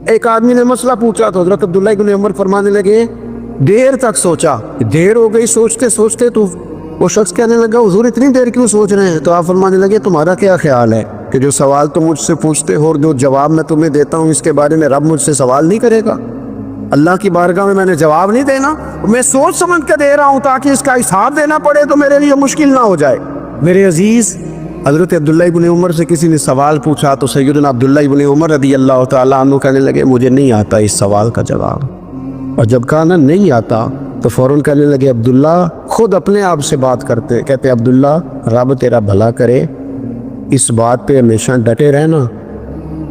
ایک آدمی نے مسئلہ پوچھا تو حضرت عبداللہ ابن عمر فرمانے لگے دیر تک سوچا، دیر ہو گئی سوچتے سوچتے، تو وہ شخص کہنے لگا حضور اتنی دیر کیوں سوچ رہے ہیں؟ تو آپ فرمانے لگے تمہارا کیا خیال ہے کہ جو سوال تم مجھ سے پوچھتے ہو اور جو جواب میں تمہیں دیتا ہوں اس کے بارے میں رب مجھ سے سوال نہیں کرے گا؟ اللہ کی بارگاہ میں نے جواب نہیں دینا، میں سوچ سمجھ کے دے رہا ہوں تاکہ اس کا حساب دینا پڑے تو میرے لیے مشکل نہ ہو جائے۔ میرے عزیز، حضرت عبداللہ ابن عمر سے کسی نے سوال پوچھا تو سیدنا عبداللہ ابن عمر رضی اللہ تعالیٰ عنہ کہنے لگے مجھے نہیں آتا اس سوال کا جواب، اور جب کہا نا نہیں آتا تو فوراً کہنے لگے عبداللہ خود اپنے آپ سے بات کرتے، کہتے عبداللہ رب تیرا بھلا کرے، اس بات پہ ہمیشہ ڈٹے رہنا،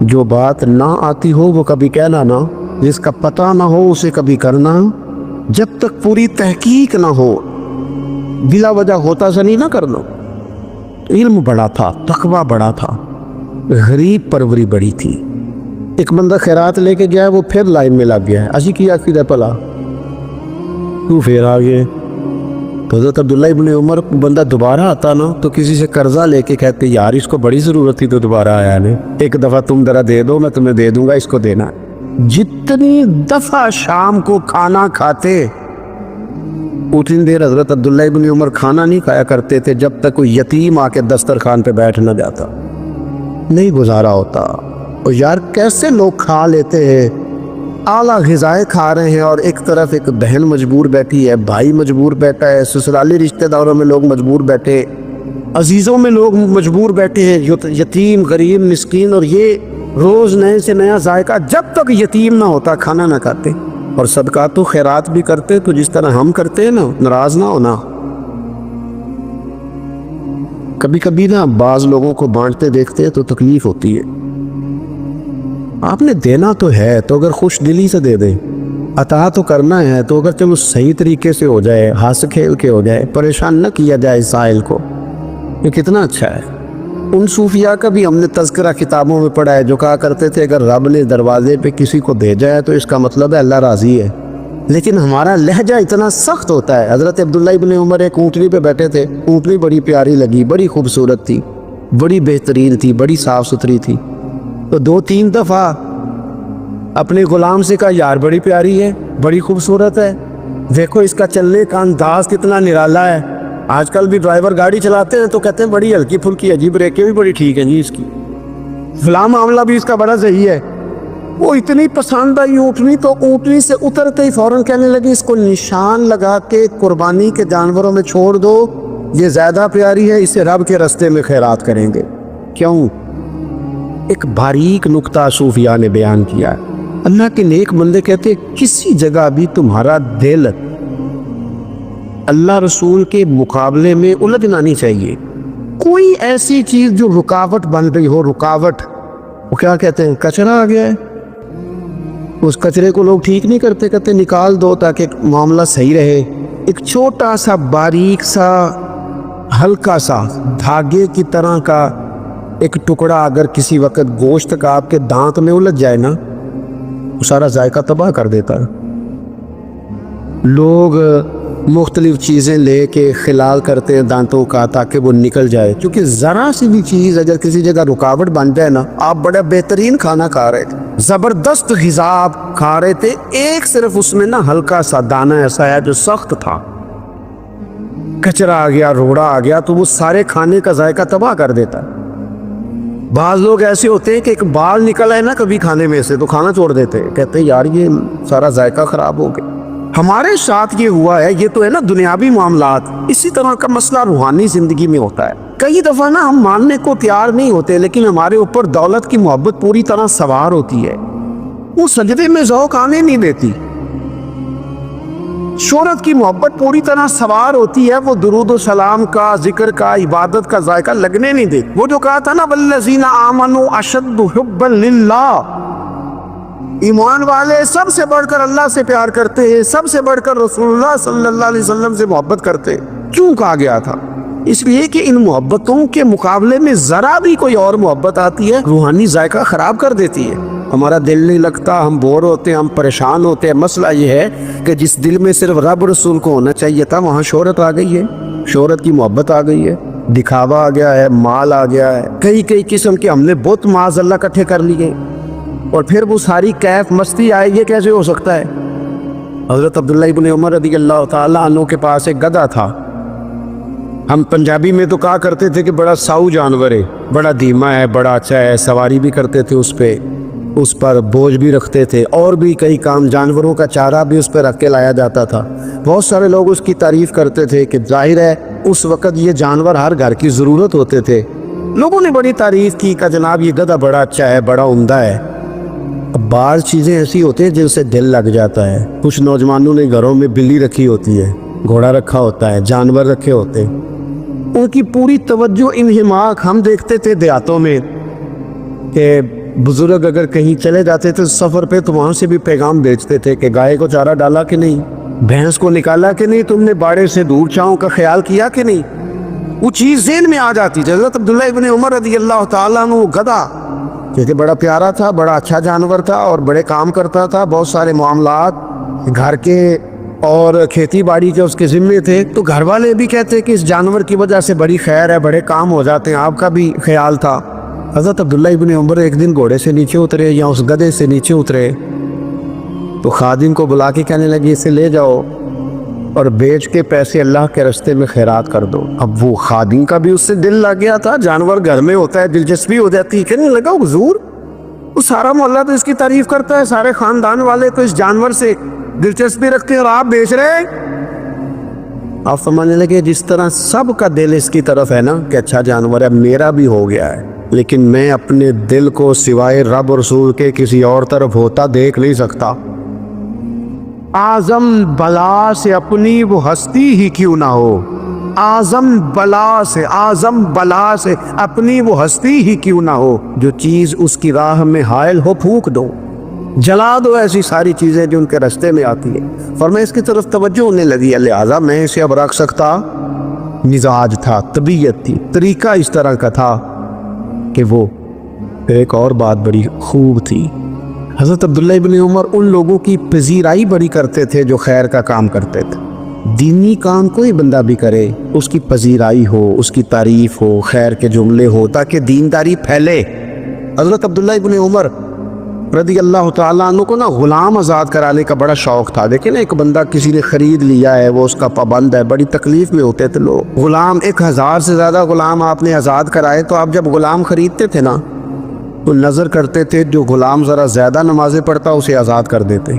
جو بات نہ آتی ہو وہ کبھی کہنا نہ، جس کا پتہ نہ ہو اسے کبھی کرنا، جب تک پوری تحقیق نہ ہو بلا وجہ ہوتا زنی نہ کرنا۔ علم بڑا تھا، تقوی بڑا تھا، غریب پروری بڑی تھی۔ ایک بندہ خیرات لے کے گیا ہے، وہ پھر لائن میں لگ گیا ہے، اسی کیا کیا پلا تو پھر آگے۔ تو حضرت عبداللہ ابن عمر بندہ دوبارہ آتا نا تو کسی سے قرضہ لے کے کہتے یار اس کو بڑی ضرورت تھی تو دوبارہ آیا نے، ایک دفعہ تم ذرا دے دو میں تمہیں دے دوں گا، اس کو دینا۔ جتنی دفعہ شام کو کھانا کھاتے اتنی دیر حضرت عبداللہ ابن عمر کھانا نہیں کھایا کرتے تھے جب تک کوئی یتیم آ کے دسترخوان پہ بیٹھ نہ جاتا، نہیں گزارا ہوتا۔ اور یار کیسے لوگ کھا لیتے ہیں، اعلیٰ غذائیں کھا رہے ہیں اور ایک طرف ایک بہن مجبور بیٹھی ہے، بھائی مجبور بیٹھا ہے، سسرالی رشتہ داروں میں لوگ مجبور بیٹھے، عزیزوں میں لوگ مجبور بیٹھے ہیں، یتیم غریب مسکین، اور یہ روز نئے سے نیا ذائقہ۔ جب تک یتیم نہ ہوتا کھانا نہ کھاتے، اور صدقات و خیرات بھی کرتے تو جس طرح ہم کرتے ہیں نا، ناراض نہ ہونا۔ کبھی کبھی نا بعض لوگوں کو بانٹتے دیکھتے ہیں تو تکلیف ہوتی ہے، آپ نے دینا تو ہے تو اگر خوش دلی سے دے دیں، عطا تو کرنا ہے تو اگر چلو صحیح طریقے سے ہو جائے، ہنس کھیل کے ہو جائے، پریشان نہ کیا جائے سائل کو، یہ کتنا اچھا ہے۔ ان صوفیاء کا بھی ہم نے تذکرہ کتابوں میں پڑھا ہے جو کہا کرتے تھے اگر رب نے دروازے پہ کسی کو دے جائے تو اس کا مطلب ہے اللہ راضی ہے، لیکن ہمارا لہجہ اتنا سخت ہوتا ہے۔ حضرت عبداللہ ابن عمر ایک اونٹنی پہ بیٹھے تھے، اونٹنی بڑی پیاری لگی، بڑی خوبصورت تھی، بڑی بہترین تھی، بڑی صاف ستھری تھی، تو 2-3 دفعہ اپنے غلام سے کہا یار بڑی پیاری ہے، بڑی خوبصورت ہے، دیکھو اس کا چلنے کا انداز کتنا نرالا ہے۔ آج کل بھی ڈرائیور گاڑی چلاتے ہیں تو کہتے ہیں بڑی ہلکی پھلکی ہے جی، بریکیں بھی بڑی ٹھیک ہیں جی، اس کی فلاں معاملہ بھی اس کا بڑا صحیح ہے۔ وہ اتنی پسند آئی اونٹنی تو اونٹنی سے اترتے ہی فوراً کہنے لگی اس کو نشان لگا کے قربانی کے جانوروں میں چھوڑ دو، یہ زیادہ پیاری ہے، اسے رب کے رستے میں خیرات کریں گے۔ کیوں؟ ایک باریک نکتہ صوفیاء نے بیان کیا ہے۔ اللہ کے نیک بندے کہتے ہیں کسی جگہ بھی تمہارا دل اللہ رسول کے مقابلے میں الجھنا نہیں چاہیے۔ کوئی ایسی چیز جو رکاوٹ بن رہی ہو، رکاوٹ، وہ کیا کہتے ہیں کچرا آ گیا ہے، اس کچرے کو لوگ ٹھیک نہیں کرتے، کہتے نکال دو تاکہ معاملہ صحیح رہے۔ ایک چھوٹا سا باریک سا ہلکا سا دھاگے کی طرح کا ایک ٹکڑا اگر کسی وقت گوشت کا آپ کے دانت میں الجھ جائے نا، وہ سارا ذائقہ تباہ کر دیتا ہے۔ لوگ مختلف چیزیں لے کے خلال کرتے ہیں دانتوں کا تاکہ وہ نکل جائے، کیونکہ ذرا سی بھی چیز اگر کسی جگہ رکاوٹ بن جائے نا، آپ بڑا بہترین کھانا کھا رہے تھے، زبردست غذا آپ کھا رہے تھے، ایک صرف اس میں نا ہلکا سا دانہ ایسا ہے جو سخت تھا، کچرا آ گیا، روڑا آ گیا، تو وہ سارے کھانے کا ذائقہ تباہ کر دیتا ہے۔ بعض لوگ ایسے ہوتے ہیں کہ ایک بال نکل آئے نا کبھی کھانے میں سے تو کھانا چھوڑ دیتے ہیں، کہتے ہیں یار یہ سارا ذائقہ خراب ہو گیا۔ ہمارے ساتھ یہ ہوا ہے، یہ تو ہے نا دنیاوی معاملات، اسی طرح کا مسئلہ روحانی زندگی میں ہوتا ہے۔ کئی دفعہ نا ہم ماننے کو تیار نہیں ہوتے، لیکن ہمارے اوپر دولت کی محبت پوری طرح سوار ہوتی ہے، وہ سجدے میں ذوق آنے نہیں دیتی، شہرت کی محبت پوری طرح سوار ہوتی ہے، وہ درود و سلام کا، ذکر کا، عبادت کا ذائقہ لگنے نہیں دیتی۔ وہ جو کہا تھا نا والذین آمنوا اشد حبا للہ، ایمان والے سب سے بڑھ کر اللہ سے پیار کرتے ہیں، سب سے بڑھ کر رسول اللہ صلی اللہ علیہ وسلم سے محبت کرتے ہیں۔ کیوں کہا گیا تھا؟ اس لیے کہ ان محبتوں کے مقابلے میں ذرا بھی کوئی اور محبت آتی ہے روحانی ذائقہ خراب کر دیتی ہے، ہمارا دل نہیں لگتا، ہم بور ہوتے ہیں، ہم پریشان ہوتے ہیں۔ مسئلہ یہ ہے کہ جس دل میں صرف رب رسول کو ہونا چاہیے تھا وہاں شہرت آ گئی ہے، شہرت کی محبت آ گئی ہے، دکھاوا آ گیا ہے، مال آ گیا ہے، کئی قسم کے ہم نے بت معاذ اللہ اکٹھے کر لیے، اور پھر وہ ساری کیف مستی آئے، یہ کیسے ہو سکتا ہے؟ حضرت عبداللہ ابن عمر رضی اللہ تعالیٰ عنہ کے پاس ایک گدھا تھا. ہم پنجابی میں تو کہا کرتے تھے کہ بڑا ساؤ جانور ہے، بڑا دھیما ہے، بڑا اچھا ہے، سواری بھی کرتے تھے اس پہ، اس پر بوجھ بھی رکھتے تھے، اور بھی کئی کام، جانوروں کا چارہ بھی اس پہ رکھ کے لایا جاتا تھا. بہت سارے لوگ اس کی تعریف کرتے تھے کہ ظاہر ہے اس وقت یہ جانور ہر گھر کی ضرورت ہوتے تھے. لوگوں نے بڑی تعریف کی کہ جناب یہ گدھا بڑا اچھا ہے، بڑا عمدہ ہے. اب بعض چیزیں ایسی ہوتی ہیں جن سے دل لگ جاتا ہے. کچھ نوجوانوں نے گھروں میں بلی رکھی ہوتی ہے، گھوڑا رکھا ہوتا ہے، جانور رکھے ہوتے ہیں، ان کی پوری توجہ انہماک. ہم دیکھتے تھے دیہاتوں میں کہ بزرگ اگر کہیں چلے جاتے تھے سفر پہ تو وہاں سے بھی پیغام بھیجتے تھے کہ گائے کو چارہ ڈالا کہ نہیں، بھینس کو نکالا کہ نہیں، تم نے باڑے سے دور چھاؤں کا خیال کیا کہ نہیں. وہ چیز ذہن میں آ جاتی. حضرت عبداللہ ابن عمر رضی اللہ تعالیٰ عنہ گدھا کیونکہ بڑا پیارا تھا، بڑا اچھا جانور تھا اور بڑے کام کرتا تھا، بہت سارے معاملات گھر کے اور کھیتی باڑی کے اس کے ذمے تھے. تو گھر والے بھی کہتے کہ اس جانور کی وجہ سے بڑی خیر ہے، بڑے کام ہو جاتے ہیں. آپ کا بھی خیال تھا. حضرت عبداللہ ابن عمر ایک دن گھوڑے سے نیچے اترے یا اس گدھے سے نیچے اترے تو خادم کو بلا کے کہنے لگے اسے لے جاؤ اور بیچ کے پیسے اللہ کے راستے میں خیرات کر دو. اب وہ خادم کا بھی اس سے دل لگ گیا تھا، جانور گھر میں ہوتا ہے، دلچسپی ہو جاتی ہے. کہنے لگا حضور وہ سارا محلہ تو اس کی تعریف کرتا ہے، سارے خاندان والے تو اس جانور سے دلچسپی رکھتے ہیں اور آپ بیچ رہے ہیں. آپ فرمانے لگے جس طرح سب کا دل اس کی طرف ہے نا کہ اچھا جانور ہے، میرا بھی ہو گیا ہے، لیکن میں اپنے دل کو سوائے رب اور رسول کے کسی اور طرف ہوتا دیکھ نہیں سکتا. اعظم بلا سے اپنی وہ ہستی ہی کیوں نہ ہو، اعظم بلا سے اپنی وہ ہستی ہی کیوں نہ ہو، جو چیز اس کی راہ میں حائل ہو پھونک دو، جلا دو ایسی ساری چیزیں جو ان کے راستے میں آتی ہیں. فرمایا اس کی طرف توجہ ہونے لگی، لہٰذا میں اسے اب رکھ سکتا. مزاج تھا، طبیعت تھی، طریقہ اس طرح کا تھا کہ وہ. ایک اور بات بڑی خوب تھی، حضرت عبداللہ ابن عمر ان لوگوں کی پذیرائی بڑی کرتے تھے جو خیر کا کام کرتے تھے. دینی کام کوئی بندہ بھی کرے اس کی پذیرائی ہو، اس کی تعریف ہو، خیر کے جملے ہو تاکہ دینداری پھیلے. حضرت عبداللہ ابن عمر رضی اللہ تعالیٰ عنہ کو نا غلام آزاد کرانے کا بڑا شوق تھا. دیکھیں نا ایک بندہ کسی نے خرید لیا ہے، وہ اس کا پابند ہے، بڑی تکلیف میں ہوتے تھے لوگ. غلام 1000 سے زیادہ غلام آپ نے آزاد کرائے تو آپ جب غلام خریدتے تھے نا تو نظر کرتے تھے جو غلام ذرا زیادہ نمازیں پڑھتا اسے آزاد کر دیتے.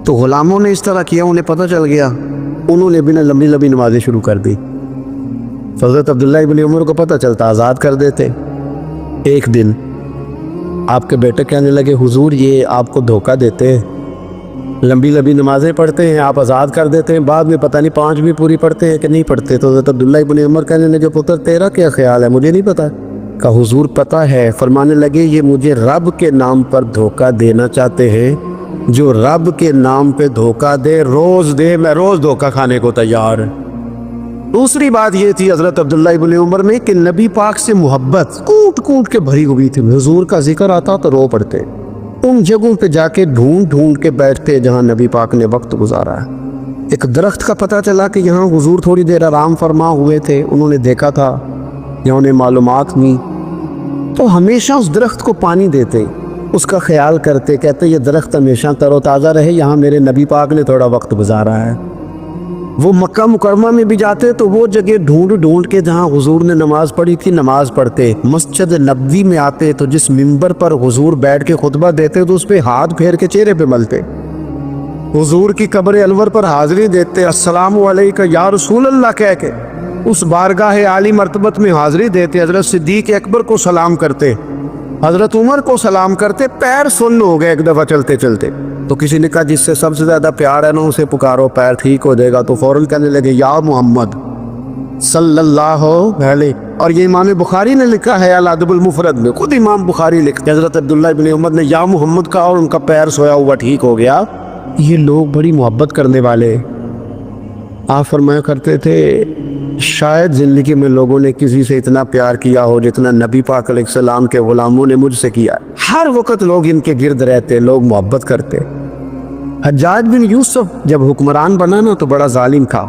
تو غلاموں نے اس طرح کیا، انہیں پتہ چل گیا، انہوں نے بھی لمبی لمبی نمازیں شروع کر دی. حضرت عبداللہ ابن عمر کو پتہ چلتا، آزاد کر دیتے. ایک دن آپ کے بیٹے کہنے لگے حضور یہ آپ کو دھوکہ دیتے ہیں، لمبی لمبی نمازیں پڑھتے ہیں، آپ آزاد کر دیتے ہیں، بعد میں پتہ نہیں 5 بھی پوری پڑھتے ہیں کہ نہیں پڑھتے. تو حضرت عبداللہ ابن عمر کہنے لگے پتر تیرا کیا خیال ہے، مجھے نہیں پتہ. کہا حضور پتہ ہے. فرمانے لگے یہ مجھے رب کے نام پر دھوکہ دینا چاہتے ہیں، جو رب کے نام پہ دھوکہ دے روز دے، میں روز دھوکہ کھانے کو تیار. دوسری بات یہ تھی حضرت عبداللہ ابن عمر میں کہ نبی پاک سے محبت کوٹ کوٹ کے بھری ہوئی تھی. حضور کا ذکر آتا تو رو پڑتے، ان جگہوں پہ جا کے ڈھونڈ ڈھونڈ کے بیٹھتے جہاں نبی پاک نے وقت گزارا ہے. ایک درخت کا پتہ چلا کہ یہاں حضور تھوڑی دیر آرام فرما ہوئے تھے، انہوں نے دیکھا تھا یا انہیں معلومات ہوئی تو ہمیشہ اس درخت کو پانی دیتے، اس کا خیال کرتے، کہتے یہ درخت ہمیشہ تر و تازہ رہے، یہاں میرے نبی پاک نے تھوڑا وقت گزارا ہے. وہ مکہ مکرمہ میں بھی جاتے تو وہ جگہ ڈھونڈ ڈھونڈ کے جہاں حضور نے نماز پڑھی تھی نماز پڑھتے. مسجد نبوی میں آتے تو جس منبر پر حضور بیٹھ کے خطبہ دیتے تو اس پہ ہاتھ پھیر کے چہرے پہ ملتے. حضور کی قبر انور پر حاضری دیتے، السلام علیکہ یا رسول اللہ کہہ کے اس بارگاہ عالی مرتبت میں حاضری دیتے. حضرت صدیق اکبر کو سلام کرتے، حضرت عمر کو سلام کرتے. پیر سن ہو گئے ایک دفعہ چلتے چلتے تو کسی نے کہا جس سے سب سے زیادہ پیار ہے نا اسے پکارو، پیر ٹھیک ہو جائے گا. تو فوراً کہنے لگے یا محمد صلی اللہ علیہ. اور یہ امام بخاری نے لکھا ہے الادب المفرد میں، خود امام بخاری لکھتے حضرت عبداللہ ابن عمر نے یا محمد کہا اور ان کا پیر سویا ہوا ٹھیک ہو گیا. یہ لوگ بڑی محبت کرنے والے. آپ فرمایا کرتے تھے شاید زندگی میں لوگوں نے کسی سے اتنا پیار کیا ہو جتنا نبی پاک علیہ السلام کے غلاموں نے مجھ سے کیا. ہر وقت لوگ ان کے گرد رہتے، لوگ محبت کرتے. حجاج بن یوسف جب حکمران بنا نا تو بڑا ظالم تھا،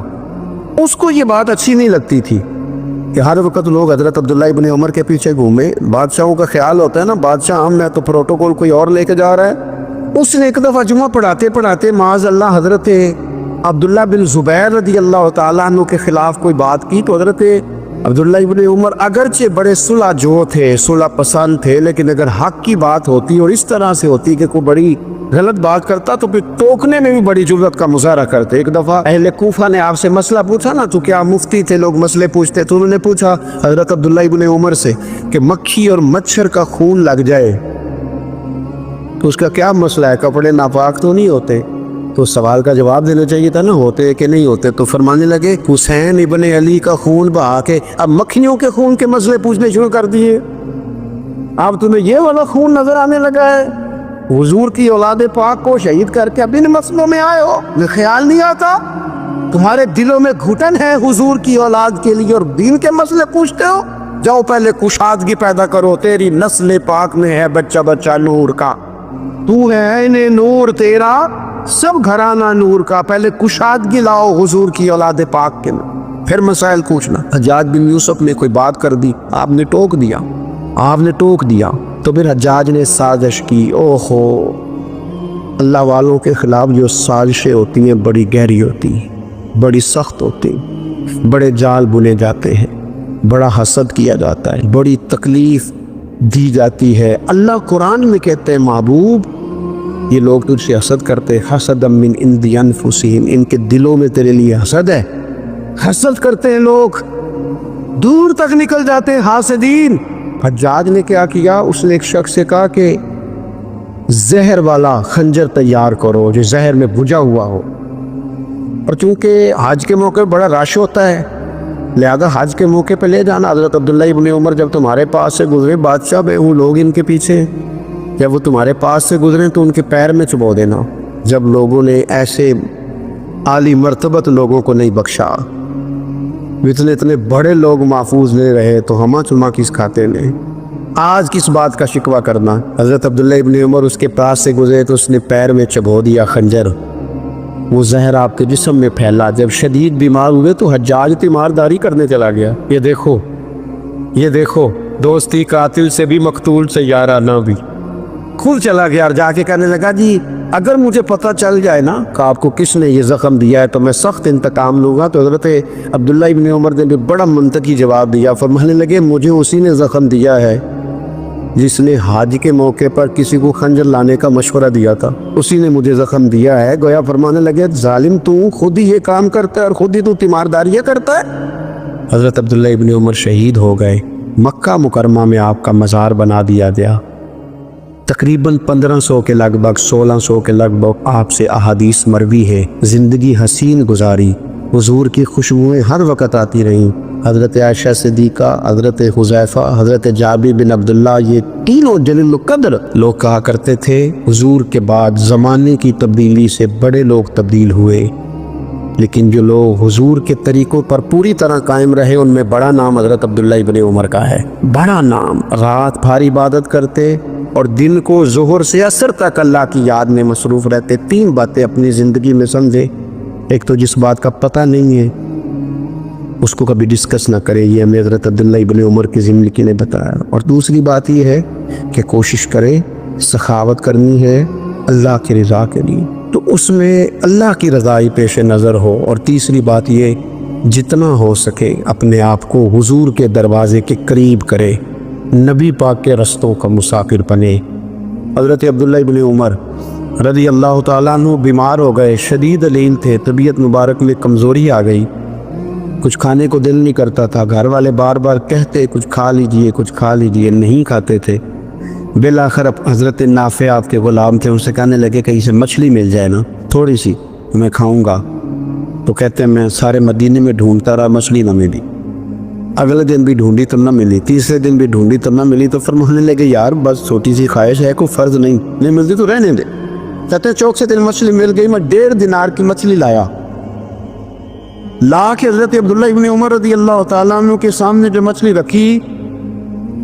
اس کو یہ بات اچھی نہیں لگتی تھی کہ ہر وقت لوگ حضرت عبداللہ ابن عمر کے پیچھے گھومے. بادشاہوں کا خیال ہوتا ہے نا بادشاہ ہم میں تو پروٹوکول کوئی اور لے کے جا رہا ہے. اس نے ایک دفعہ جمعہ پڑھاتے پڑھاتے معاذ اللہ حضرت عبداللہ بن زبیر رضی اللہ تعالیٰ عنہ کے خلاف کوئی بات کی تو حضرت عبداللہ ابن عمر اگرچہ بڑے صلح جو تھے, صلح پسند تھے, لیکن اگر حق کی بات ہوتی اور اس طرح سے ہوتی کہ کوئی بڑی غلط بات کرتا تو پھر ٹوکنے میں بھی بڑی جرأت کا مظاہرہ کرتے. ایک دفعہ اہل کوفہ نے آپ سے مسئلہ پوچھا نا, تو کیا مفتی تھے لوگ مسئلے پوچھتے, تو انہوں نے پوچھا حضرت عبداللہ ابن عمر سے کہ مکھی اور مچھر کا خون لگ جائے تو اس کا کیا مسئلہ ہے, کپڑے ناپاک تو نہیں ہوتے؟ تو سوال کا جواب دینا چاہیے تھا نا, ہوتے کہ نہیں ہوتے. تو فرمانے لگے حسین ابن علی کا خون بہا کے اب مکھیوں کے خون کے مسئلے پوچھنے شروع کر دیے. اب تمہیں یہ والا خون نظر آنے لگا ہے, حضور کی اولاد پاک کو شہید کر کے اب ان مسئلوں میں آئے ہو, یہ خیال نہیں آتا؟ تمہارے دلوں میں گھٹن ہے حضور کی اولاد کے لیے اور دین کے مسئلے پوچھتے ہو؟ جاؤ پہلے کشادگی پیدا کرو, تیری نسل پاک میں ہے بچہ بچہ نور کا, تو ہے انہیں نور تیرا سب گھرانہ نور کا, پہلے کشادگی لاؤ حضور کی اولاد پاک کے میں, پھر مسائل پوچھنا. حجاج بن یوسف نے کوئی بات کر دی, آپ نے ٹوک دیا, تو پھر حجاج نے سازش کی. اوہو, اللہ والوں کے خلاف جو سازشیں ہوتی ہیں بڑی گہری ہوتی ہیں, بڑی سخت ہوتی ہیں, بڑے جال بنے جاتے ہیں, بڑا حسد کیا جاتا ہے, بڑی تکلیف دی جاتی ہے. اللہ قرآن میں کہتے ہیں محبوب یہ لوگ تجھ سے حسد کرتے, حسد من عند انفسہم, ان کے دلوں میں تیرے لیے حسد ہے. حسد کرتے ہیں لوگ, دور تک نکل جاتے ہیں حاسدین. حجاج نے کیا کیا, اس نے ایک شخص سے کہا کہ زہر والا خنجر تیار کرو جو زہر میں بجھا ہوا ہو, اور چونکہ حج کے موقع بڑا رش ہوتا ہے لہذا حج کے موقع پہ لے جانا. حضرت عبداللہ ابن عمر جب تمہارے پاس سے گزرے, بادشاہ بے وہ لوگ ان کے پیچھے, جب وہ تمہارے پاس سے گزریں تو ان کے پیر میں چبو دینا. جب لوگوں نے ایسے عالی مرتبت لوگوں کو نہیں بخشا, اتنے بڑے لوگ محفوظ نہیں رہے تو ہما چما کس کھاتے نے. آج کس بات کا شکوہ کرنا. حضرت عبداللہ ابن عمر اس کے پاس سے گزرے تو اس نے پیر میں چبو دیا خنجر, وہ زہر آپ کے جسم میں پھیلا. جب شدید بیمار ہوئے تو حجاج تیمارداری کرنے چلا گیا. یہ دیکھو دوستی قاتل سے بھی مقتول سے یارانہ بھی. خود چلا گیا اور جا کے کہنے لگا جی اگر مجھے پتہ چل جائے نا کہ آپ کو کس نے یہ زخم دیا ہے تو میں سخت انتقام لوں گا. تو حضرت عبداللہ ابن عمر نے بھی بڑا منطقی جواب دیا, فرمانے لگے مجھے اسی نے زخم دیا ہے جس نے حج کے موقع پر کسی کو خنجر لانے کا مشورہ دیا تھا, اسی نے مجھے زخم دیا ہے. گویا فرمانے لگے ظالم تو خود ہی یہ کام کرتا ہے اور خود ہی تو تیمارداریاں کرتا ہے. حضرت عبداللہ ابن عمر شہید ہو گئے. مکہ مکرمہ میں آپ کا مزار بنا دیا گیا. تقریباً 1500 کے لگ بھگ 1600 کے لگ بھگ آپ سے احادیث مروی ہے. زندگی حسین گزاری, حضور کی خوشبوئیں ہر وقت آتی رہیں. حضرت عائشہ صدیقہ, حضرت حذیفہ, حضرت جابر بن عبداللہ, یہ تینوں جلیل القدر لوگ کہا کرتے تھے حضور کے بعد زمانے کی تبدیلی سے بڑے لوگ تبدیل ہوئے, لیکن جو لوگ حضور کے طریقوں پر پوری طرح قائم رہے ان میں بڑا نام حضرت عبداللہ ابن عمر کا ہے. بڑا نام. رات بھر عبادت کرتے اور دن کو ظہر سے عصر تک اللہ کی یاد میں مصروف رہتے. 3 باتیں اپنی زندگی میں سمجھے. ایک تو جس بات کا پتہ نہیں ہے اس کو کبھی ڈسکس نہ کرے, یہ ہمیں حضرت عبداللہ ابن عمر کی زندگی نے بتایا. اور دوسری بات یہ ہے کہ کوشش کرے, سخاوت کرنی ہے اللہ کی رضا کے لیے, تو اس میں اللہ کی رضا ہی پیش نظر ہو. اور تیسری بات یہ جتنا ہو سکے اپنے آپ کو حضور کے دروازے کے قریب کرے, نبی پاک کے رستوں کا مسافر بنے. حضرت عبداللہ ابن عمر رضی اللہ تعالیٰ عنہ بیمار ہو گئے, شدید علیل تھے, طبیعت مبارک میں کمزوری آ گئی, کچھ کھانے کو دل نہیں کرتا تھا. گھر والے بار بار کہتے کچھ کھا لیجئے کچھ کھا لیجئے, نہیں کھاتے تھے. بالآخر حضرت نافع آپ کے غلام تھے, ان سے کہنے لگے کہیں سے مچھلی مل جائے نا تھوڑی سی میں کھاؤں گا. تو کہتے ہیں میں سارے مدینے میں ڈھونڈتا رہا, مچھلی نہ ملی. اگلے دن بھی ڈھونڈی تو نہ ملی, تیسرے دن بھی ڈھونڈی تو نہ ملی. تو فرمانے لگے یار بس چھوٹی سی خواہش ہے, کوئی فرض نہیں ملتی تو رہنے دے. کہتے ہیں چوک سے دن مچھلی مل گئی, میں 1.5 دینار کی مچھلی لایا, لا کے حضرت عبداللہ ابن عمر رضی اللہ تعالیٰ عنہ کے سامنے جو مچھلی رکھی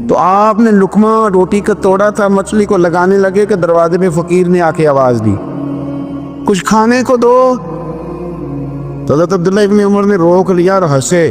تو آپ نے لقمہ روٹی کا توڑا تھا, مچھلی کو لگانے لگے کہ دروازے میں فقیر نے آ کے آواز دی کچھ کھانے کو دو. تو حضرت عبداللہ ابن عمر نے روک لیا اور ہنسے,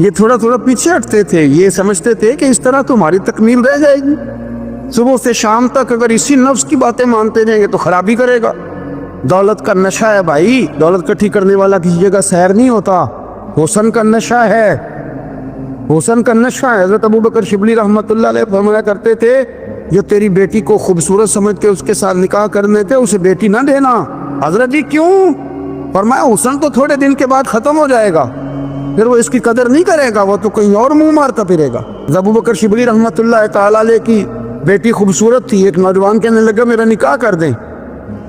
یہ تھوڑا تھوڑا پیچھے ہٹتے تھے، یہ سمجھتے تھے کہ اس طرح تمہاری تکمیل رہ جائے گی، صبح سے شام تک اگر اسی نفس کی باتیں مانتے جائیں گے تو خرابی کرے گا۔ دولت کا نشہ ہے بھائی، دولت کٹھی کرنے والا کسی جگہ سیر نہیں ہوتا، حسن کا نشہ ہے، حسن کا نشہ ہے۔ حضرت ابو بکر شبلی رحمۃ اللہ علیہ فرمایا کرتے تھے جو تیری بیٹی کو خوبصورت سمجھ کے اس کے ساتھ نکاح کرنے تھے اسے بیٹی نہ دینا۔ حضرت جی کیوں؟ فرمایا حسن تو تھوڑے دن کے بعد ختم ہو جائے گا، پھر وہ اس کی قدر نہیں کرے گا، وہ تو کہیں اور منہ مارتا پھرے گا۔ ابو بکر شبلی رحمۃ اللہ تعالیٰ علیہ کی بیٹی خوبصورت تھی، ایک نوجوان کہنے لگا میرا نکاح کر دیں۔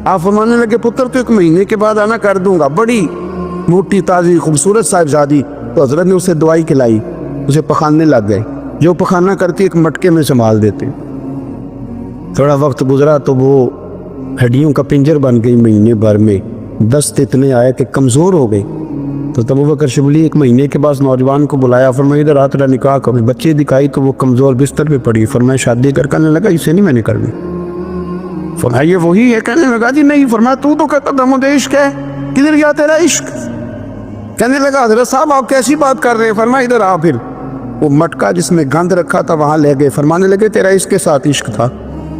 آپ فرمانے لگے پتر تو 1 مہینے کے بعد آنا کر دوں گا، بڑی موٹی تازی خوبصورت صاحبزادی۔ تو حضرت نے اسے دوائی کھلائی، اسے پخانے لگ گئے، جو پخانہ کرتی ایک مٹکے میں سنبھال دیتے۔ تھوڑا وقت گزرا تو وہ ہڈیوں کا پنجر بن گئی، مہینے بھر میں دست اتنے آئے کہ کمزور ہو گئی۔ تو ابو بکر شبلی 1 مہینے کے بعد نوجوان کو بلایا، فرمایا ادھر آ تیرا نکاح کرو۔ بچے دکھائی تو وہ کمزور بستر پہ پڑی، فرمایا شادی کرنے لگا اسے نہیں میں نے کرنی۔ فرمایا یہ وہی ہے؟ کہنے لگا جی نہیں۔ فرمایا تو کہتا دم و عشق ہے، کدھر گیا تیرا عشق؟ کہنے لگا حضرت صاحب آپ کیسی بات کر رہے ہیں؟ فرمایا ادھر آ۔ پھر وہ مٹکا جس میں گند رکھا تھا وہاں لے گئے، فرمانے لگے تیرا اس کے ساتھ عشق تھا،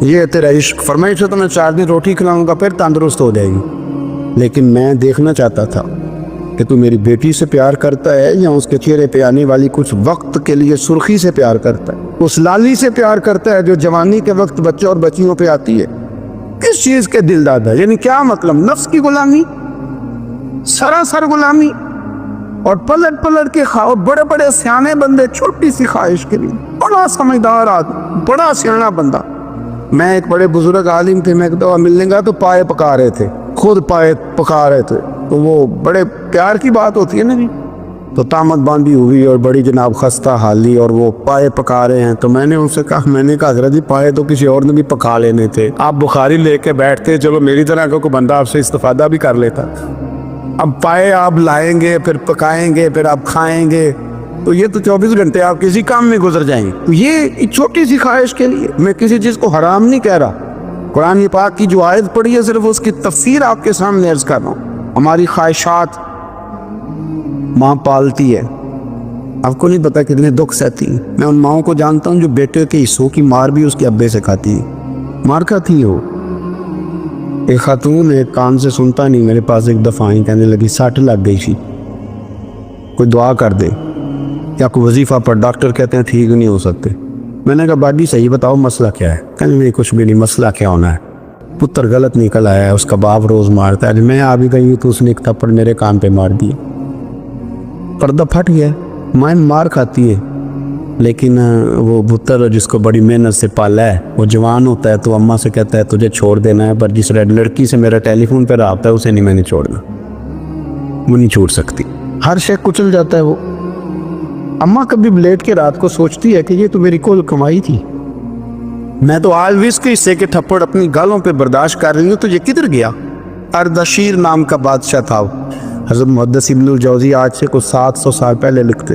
یہ ہے تیرا عشق۔ فرمایا اسے تو میں 4 دن روٹی کھلاؤں گا پھر تندرست ہو جائے گی، لیکن میں دیکھنا چاہتا تھا کہ تو میری بیٹی سے پیار کرتا ہے یا اس کے چہرے پہ آنے والی کچھ وقت کے لیے سرخی سے پیار کرتا ہے، اس لالی سے پیار کرتا ہے جو جوانی کے وقت بچوں اور بچیوں پہ آتی ہے۔ کس چیز کے دل دادا؟ یعنی کیا مطلب؟ نفس کی غلامی، سراسر غلامی، اور پلٹ پلٹ کے خواہ بڑے بڑے سیانے بندے چھوٹی سی خواہش کے لیے، بڑا سمجھدار آدمی، بڑا سیانا بندہ۔ میں ایک بڑے بزرگ عالم تھے، میں ایک دفعہ ملنے گا تو پائے پکا رہے تھے، خود پائے پکا رہے تھے، تو وہ بڑے پیار کی بات ہوتی ہے نا جی، تو تامت باندھی ہوئی اور بڑی جناب خستہ حالی، اور وہ پائے پکا رہے ہیں۔ تو میں نے ان سے کہا حضرت جی پائے تو کسی اور نے بھی پکا لینے تھے، آپ بخاری لے کے بیٹھتے، چلو میری طرح کا کوئی بندہ آپ سے استفادہ بھی کر لیتا۔ اب پائے آپ لائیں گے، پھر پکائیں گے، پھر آپ کھائیں گے، تو یہ تو 24 گھنٹے آپ کسی کام میں گزر جائیں گے۔ یہ چھوٹی سی خواہش کے لیے میں کسی چیز کو حرام نہیں کہہ رہا، قرآن پاک کی جو آیت پڑھی ہے صرف اس کی تفسیر آپ کے سامنے عرض کر رہا ہوں۔ ہماری خواہشات ماں پالتی ہے، آپ کو نہیں پتا کتنے دکھ سہتی ہیں۔ میں ان ماؤں کو جانتا ہوں جو بیٹے کے حصوں کی مار بھی اس کے ابے سے کھاتی ہے، مار کھاتی ہو۔ ایک خاتون ایک کان سے سنتا نہیں، میرے پاس ایک دفعہ آئی، کہنے لگی 60 لگ گئی تھی، کوئی دعا کر دے یا کوئی وظیفہ پر، ڈاکٹر کہتے ہیں ٹھیک نہیں ہو سکتے۔ میں نے کہا باجی صحیح بتاؤ مسئلہ کیا ہے؟ کہنے لگی کچھ بھی نہیں، مسئلہ کیا ہونا ہے، پتر غلط نکل آیا ہے، اس کا باپ روز مارتا ہے، میں آ بھی گئی تو اس نے ایک تھپڑ میرے کان پہ مار دیا، پردہ پھٹ گیا۔ ماں مار کھاتی ہے، لیکن وہ پتر جس کو بڑی محنت سے پالا ہے وہ جوان ہوتا ہے تو اماں سے کہتا ہے تجھے چھوڑ دینا ہے، پر جس لڑکی سے میرا ٹیلی فون پہ رابطہ ہے اسے نہیں میں نے چھوڑنا، وہ نہیں چھوڑ سکتی، ہر شے کچل جاتا ہے وہ۔ اماں کبھی لیٹ کے رات کو سوچتی ہے کہ یہ تو میری کل کمائی تھی، میں تو آلویز کے حصے کے تھپڑ اپنی گالوں پہ برداشت کر رہی ہوں، تو یہ کدھر گیا؟ اردشیر نام کا بادشاہ تھا، حضرت محدث ابن الجوزی آج سے کچھ 700 سال پہلے لکھتے۔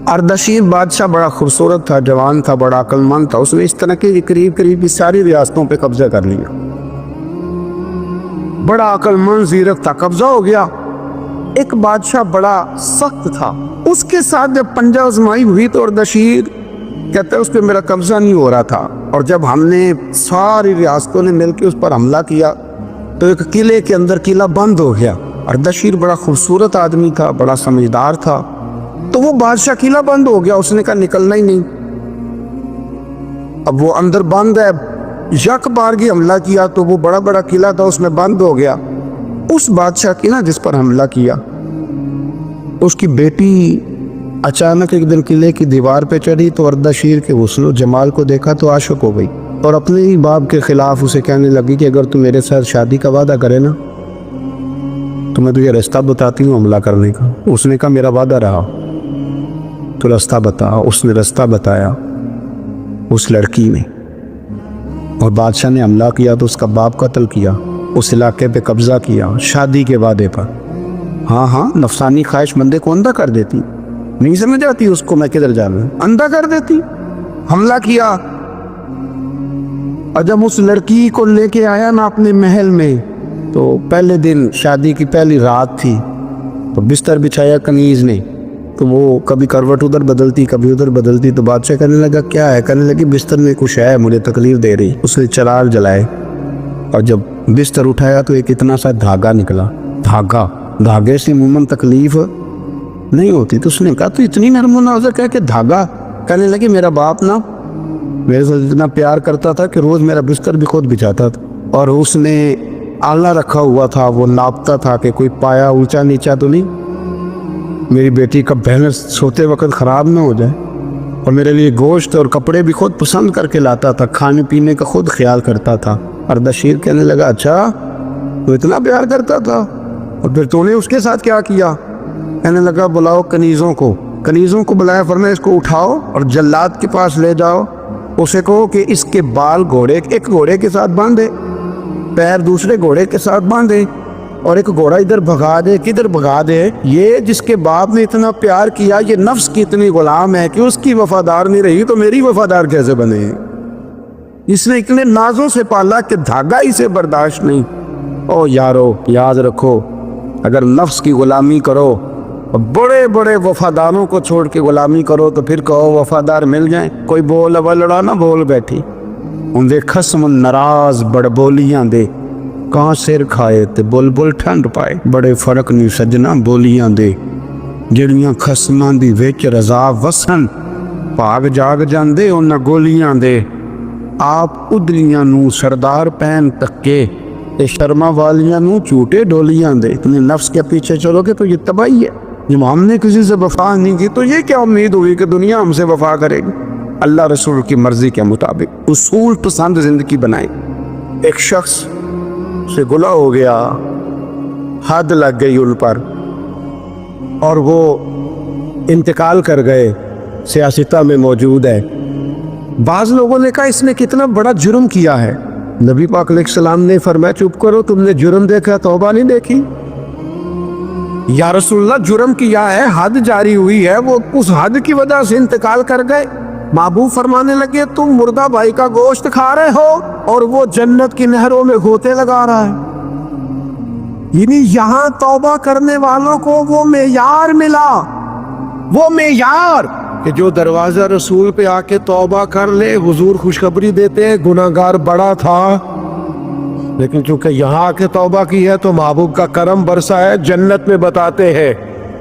اردشیر بادشاہ بڑا خوبصورت تھا، جوان تھا، بڑا عقل مند تھا، اس نے اس طرح کی قریب کی ساری ریاستوں پہ قبضہ کر لیا، بڑا عقل مند زیرک تھا، قبضہ ہو گیا۔ ایک بادشاہ بڑا سخت تھا، اس کے ساتھ جب پنجہ آزمائی ہوئی تو اردشیر کہتا ہے اس پہ میرا قبضہ نہیں ہو رہا تھا، اور جب ہم نے ساری ریاستوں نے مل کے اس پر حملہ کیا تو ایک قلعے کے اندر قلعہ بند ہو گیا۔ اردشیر بڑا خوبصورت آدمی تھا، بڑا سمجھدار تھا، تو وہ بادشاہ قلعہ بند ہو گیا، اس نے کہا نکلنا ہی نہیں، اب وہ اندر بند ہے، یک بارگی حملہ کیا تو وہ بڑا بڑا قلعہ تھا اس میں بند ہو گیا۔ اس بادشاہ کی نا جس پر حملہ کیا اس کی بیٹی اچانک ایک دن قلعے کی دیوار پہ چڑھی تو اردشیر کے حسن و جمال کو دیکھا تو عاشق ہو گئی، اور اپنے ہی باپ کے خلاف اسے کہنے لگی کہ اگر تم میرے ساتھ شادی کا وعدہ کرے نا تو میں تجھے راستہ بتاتی ہوں حملہ کرنے کا۔ اس نے کہا میرا وعدہ رہا، تو راستہ بتا۔ اس نے راستہ بتایا اس لڑکی نے، اور بادشاہ نے حملہ کیا تو اس کا باپ قتل کیا، اس علاقے پہ قبضہ کیا شادی کے وعدے پر۔ ہاں نفسانی خواہش مندے کو اندھا کر دیتی، نہیں سمجھ آتی اس کو میں کدھر جانا، اندھا کر دیتی۔ حملہ کیا، اور جب اس لڑکی کو لے کے آیا نا اپنے محل میں تو پہلے دن شادی کی پہلی رات تھی، تو بستر بچھایا کنیز نے، تو وہ کبھی کروٹ ادھر بدلتی کبھی ادھر بدلتی، تو بادشاہ کہنے لگا کیا ہے؟ کہنے لگی بستر میں کچھ ہے مجھے تکلیف دے رہی۔ اس نے چراغ جلائے اور جب بستر اٹھایا تو ایک اتنا سا دھاگا نکلا۔ دھاگے سے عموماً تکلیف نہیں ہوتی، تو اس نے کہا تو اتنی نرم و نازک ہے کہ دھاگا؟ کہنے لگی میرا باپ نا میرے ساتھ اتنا پیار کرتا تھا کہ روز میرا بستر بھی خود بچھاتا تھا، اور اس نے آلہ رکھا ہوا تھا، وہ ناپتا تھا کہ کوئی پایا اونچا نیچا تو نہیں، میری بیٹی کا بیلنس سوتے وقت خراب نہ ہو جائے، اور میرے لیے گوشت اور کپڑے بھی خود پسند کر کے لاتا تھا، کھانے پینے کا خود خیال کرتا تھا۔ اردشیر کہنے لگا اچھا تو اتنا پیار کرتا تھا، اور پھر تو نے اس کے ساتھ کیا کیا؟ کہنے لگا بلاؤ کنیزوں کو بلایا، فرمایا اس کو اٹھاؤ اور جلاد کے پاس لے جاؤ، اسے کہو کہ اس کے بال ایک گھوڑے کے ساتھ باندھے، پیر دوسرے گھوڑے کے ساتھ باندھے، اور ایک گھوڑا ادھر بھگا دے، کدھر بھگا دے، یہ جس کے باپ نے اتنا پیار کیا، یہ نفس کی اتنی غلام ہے کہ اس کی وفادار نہیں رہی تو میری وفادار کیسے بنے؟ اس نے اتنے نازوں سے پالا کہ دھاگا اسے برداشت نہیں۔ او یارو یاد رکھو، اگر نفس کی غلامی کرو اور بڑے بڑے وفاداروں کو چھوڑ کے غلامی کرو تو پھر کہو وفادار مل جائیں، کوئی بول لڑا نہ بول بیٹھی، ان دے خصم ناراض بڑبولیاں دے، کہاں سر کھائے تے بلبل ٹھنڈ پائے، بڑے فرق نہیں سجنا بولیاں دے، جڑیاں خصماں دی وچ رضا وسن، پاگ جاگ جاندے انہاں گولیاں دے، آپ ادریاں نو سردار پہن تکے تے شرما والیاں نو چوٹے ڈولیاں دے۔ تم نفس کے پیچھے چلو گے تو یہ تباہی ہے۔ جب ہم نے کسی سے وفا نہیں کی تو یہ کیا امید ہوئی کہ دنیا ہم سے وفا کرے گی؟ اللہ رسول کی مرضی کے مطابق اصول پسند زندگی بنائیں۔ ایک شخص سے گناہ ہو گیا، حد لگ گئی ان پر، اور وہ انتقال کر گئے، سیاستہ میں موجود ہے۔ بعض لوگوں نے کہا اس نے کتنا بڑا جرم کیا ہے، نبی پاک علیہ السلام نے فرمایا چپ کرو، تم نے جرم دیکھا توبہ نہیں دیکھی؟ یا رسول اللہ جرم کیا ہے، حد جاری ہوئی ہے، وہ اس حد کی وجہ سے انتقال کر گئے۔ محبوب فرمانے لگے تم مردہ بھائی کا گوشت کھا رہے ہو اور وہ جنت کی نہروں میں غوطے لگا رہا ہے۔ یعنی یہاں توبہ کرنے والوں کو وہ معیار ملا، وہ معیار کہ جو دروازہ رسول پہ آ کے توبہ کر لے، حضور خوشخبری دیتے گناہگار بڑا تھا، لیکن چونکہ یہاں آ کے توبہ کی ہے تو محبوب کا کرم برسا ہے، جنت میں بتاتے ہیں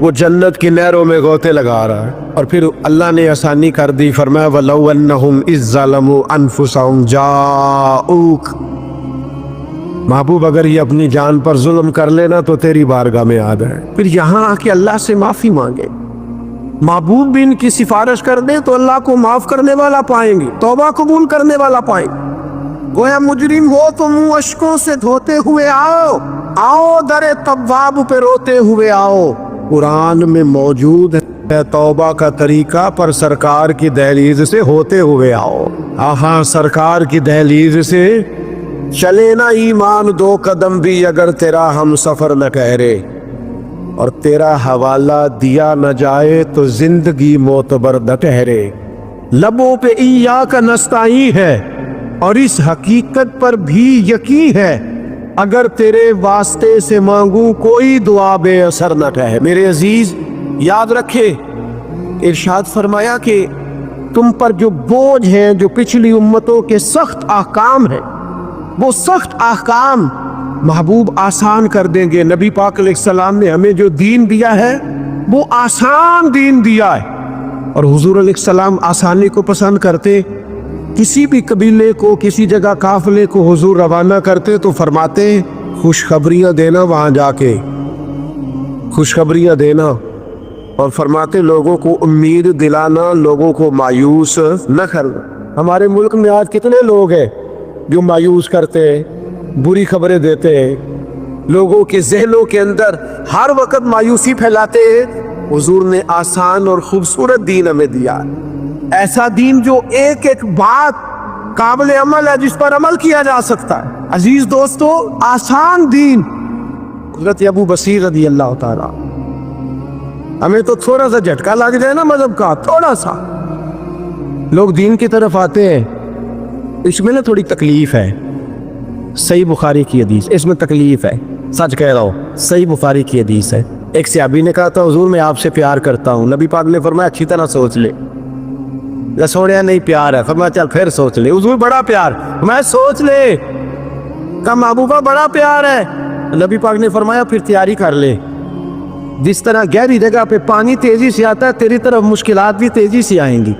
وہ جنت کی نہروں میں غوطے لگا رہا ہے۔ اور پھر اللہ نے آسانی کر دی، فرمایا وَلَوْ أَنَّهُمْ إِذْ ظَلَمُوا أَنفُسَهُمْ جَاءُوكَ، محبوب اگر یہ اپنی جان پر ظلم کر لینا تو تیری بارگاہ میں آ جائے، پھر یہاں آ کے اللہ سے معافی مانگے، محبوب بھی ان کی سفارش کر دیں تو اللہ کو معاف کرنے والا پائیں گے، توبہ قبول کرنے والا پائیں گے۔ گویا مجرم ہو تو منہ اشکوں سے دھوتے ہوئے آؤ در تواب پہ روتے ہوئے آؤ۔ قرآن میں موجود ہے توبہ کا طریقہ، پر سرکار کی دہلیز سے ہوتے ہوئے آؤ۔ ہاں سرکار کی دہلیز سے چلے نا ایمان دو قدم بھی اگر تیرا ہم سفر نہ ٹھہرے، اور تیرا حوالہ دیا نہ جائے تو زندگی معتبر نہ ٹھہرے۔ لبوں پہ ایاک نستعین ہے اور اس حقیقت پر بھی یقین ہے، اگر تیرے واسطے سے مانگوں کوئی دعا بے اثر نہ ٹھہرے۔ میرے عزیز یاد رکھے، ارشاد فرمایا کہ تم پر جو بوجھ ہیں، جو پچھلی امتوں کے سخت احکام ہیں، وہ سخت احکام محبوب آسان کر دیں گے۔ نبی پاک علیہ السلام نے ہمیں جو دین دیا ہے وہ آسان دین دیا ہے، اور حضور علیہ السلام آسانی کو پسند کرتے۔ کسی بھی قبیلے کو، کسی جگہ قافلے کو حضور روانہ کرتے تو فرماتے خوشخبریاں دینا، وہاں جا کے خوشخبریاں دینا، اور فرماتے لوگوں کو امید دلانا، لوگوں کو مایوس نہ کرنا۔ ہمارے ملک میں آج کتنے لوگ ہیں جو مایوس کرتے ہیں، بری خبریں دیتے ہیں، لوگوں کے ذہنوں کے اندر ہر وقت مایوسی پھیلاتے ہیں۔ حضور نے آسان اور خوبصورت دین ہمیں دیا، ایسا دین جو ایک ایک بات قابل عمل ہے، جس پر عمل کیا جا سکتا ہے۔ عزیز دوستو، آسان دین۔ حضرت ابو بصیر رضی اللہ تعالیٰ، ہمیں تو تھوڑا سا جھٹکا لگ جائے نا مذہب کا، تھوڑا سا لوگ دین کی طرف آتے ہیں، اس میں نا تھوڑی تکلیف ہے۔ صحیح بخاری کی حدیث، اس میں تکلیف ہے، سچ کہہ رہا ہوں، صحیح بخاری کی حدیث ہے۔ ایک صحابی نے کہا تھا حضور میں آپ سے پیار کرتا ہوں. نبی پاک نے فرمایا اچھی طرح سوچ لے. سوڑیا نہیں پیار ہے. فرمایا چل پھر سوچ لے. حضور بڑا پیار. میں سوچ لے. کہا محبوبہ بڑا پیار ہے. نبی پاک نے فرمایا پھر تیاری کر لے. جس طرح گہری جگہ پہ پانی تیزی سے آتا ہے تیری طرف مشکلات بھی تیزی سے آئیں گی,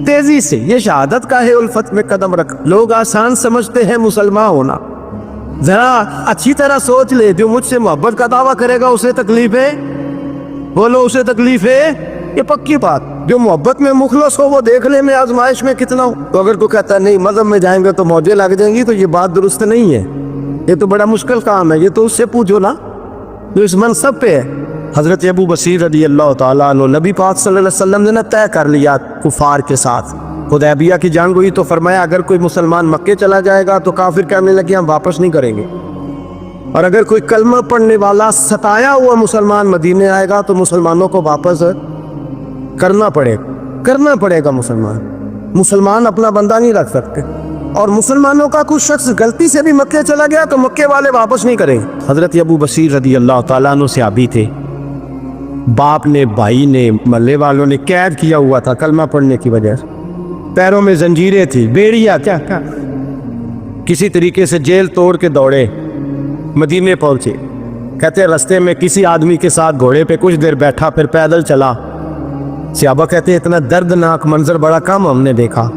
تیزی سے. یہ شہادت کا ہے الفت میں قدم رکھ. لوگ آسان سمجھتے ہیں مسلمان ہونا. ذرا اچھی طرح سوچ لے. جو مجھ سے محبت کا دعویٰ کرے گا اسے تکلیف ہے. بولو اسے تکلیف ہے. یہ پکی بات. جو محبت میں مخلص ہو وہ دیکھ لے میں آزمائش میں کتنا ہوں. تو اگر تو کہتا ہے نہیں مذہب میں جائیں گے تو موجیں لگ جائیں گی, تو یہ بات درست نہیں ہے. یہ تو بڑا مشکل کام ہے. یہ تو اس سے پوچھو نا جو اس منصب پہ ہے. حضرت ابو بصیر رضی اللہ تعالیٰ عنہ, نبی پاک صلی اللہ علیہ وسلم نے طے کر لیا کفار کے ساتھ. حدیبیہ کی جنگ ہوئی تو فرمایا اگر کوئی مسلمان مکے چلا جائے گا تو کافر کہنے لگے ہم واپس نہیں کریں گے, اور اگر کوئی کلمہ پڑھنے والا ستایا ہوا مسلمان مدینے آئے گا تو مسلمانوں کو واپس کرنا پڑے گا. مسلمان اپنا بندہ نہیں رکھ سکتے. اور مسلمانوں کا کچھ شخص غلطی سے بھی مکے چلا گیا تو مکے والے واپس نہیں کریں. حضرت ابو بصیر رضی اللہ تعالیٰ عنہ صحابی تھے. باپ نے, بھائی نے, محلے والوں نے قید کیا ہوا تھا کلمہ پڑھنے کی وجہ سے. پیروں میں زنجیریں تھی, بیڑیا کیا کسی طریقے سے جیل توڑ کے دوڑے مدینے پہنچے. کہتے رستے میں کسی آدمی کے ساتھ گھوڑے پہ کچھ دیر بیٹھا پھر پیدل چلا. صحابہ کہتے اتنا دردناک منظر بڑا کم ہم نے دیکھا.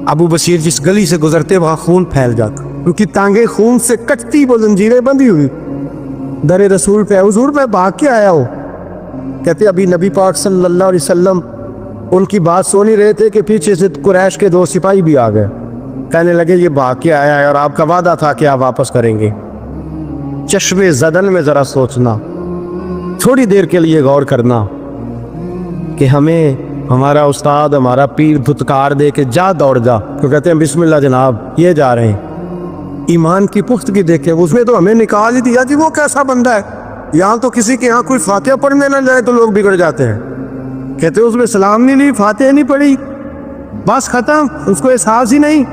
ابو بصیر جس گلی سے گزرتے وہاں خون پھیل جاتا, کیونکہ ٹانگیں خون سے کٹتی, وہ زنجیریں بندھی ہوئی. در رسول پہ حضور میں بھاگ کے آیا ہوں. کہتے ابھی نبی پاک صلی اللہ علیہ وسلم ان کی بات سن ہی رہے تھے کہ پیچھے سے قریش کے 2 سپاہی بھی آ گئے. کہنے لگے یہ بھاگ کے آیا ہے اور آپ کا وعدہ تھا کہ آپ واپس کریں گے. چشم زدن میں ذرا سوچنا, تھوڑی دیر کے لیے غور کرنا کہ ہمیں ہمارا استاد ہمارا پیر دھتکار دے کے جا دوڑ جا تو کہتے ہیں بسم اللہ جناب یہ جا رہے ہیں. ایمان کی پختگی دیکھے. اس میں تو ہمیں نکال ہی دیا کہ وہ کیسا بندہ ہے. یہاں تو کسی کے یہاں کوئی فاتحہ پڑھنے نہ جائے تو لوگ بگڑ جاتے ہیں. کہتے ہیں اس میں سلام نہیں لی, فاتحہ نہیں پڑھی, بس ختم, اس کو احساس ہی نہیں.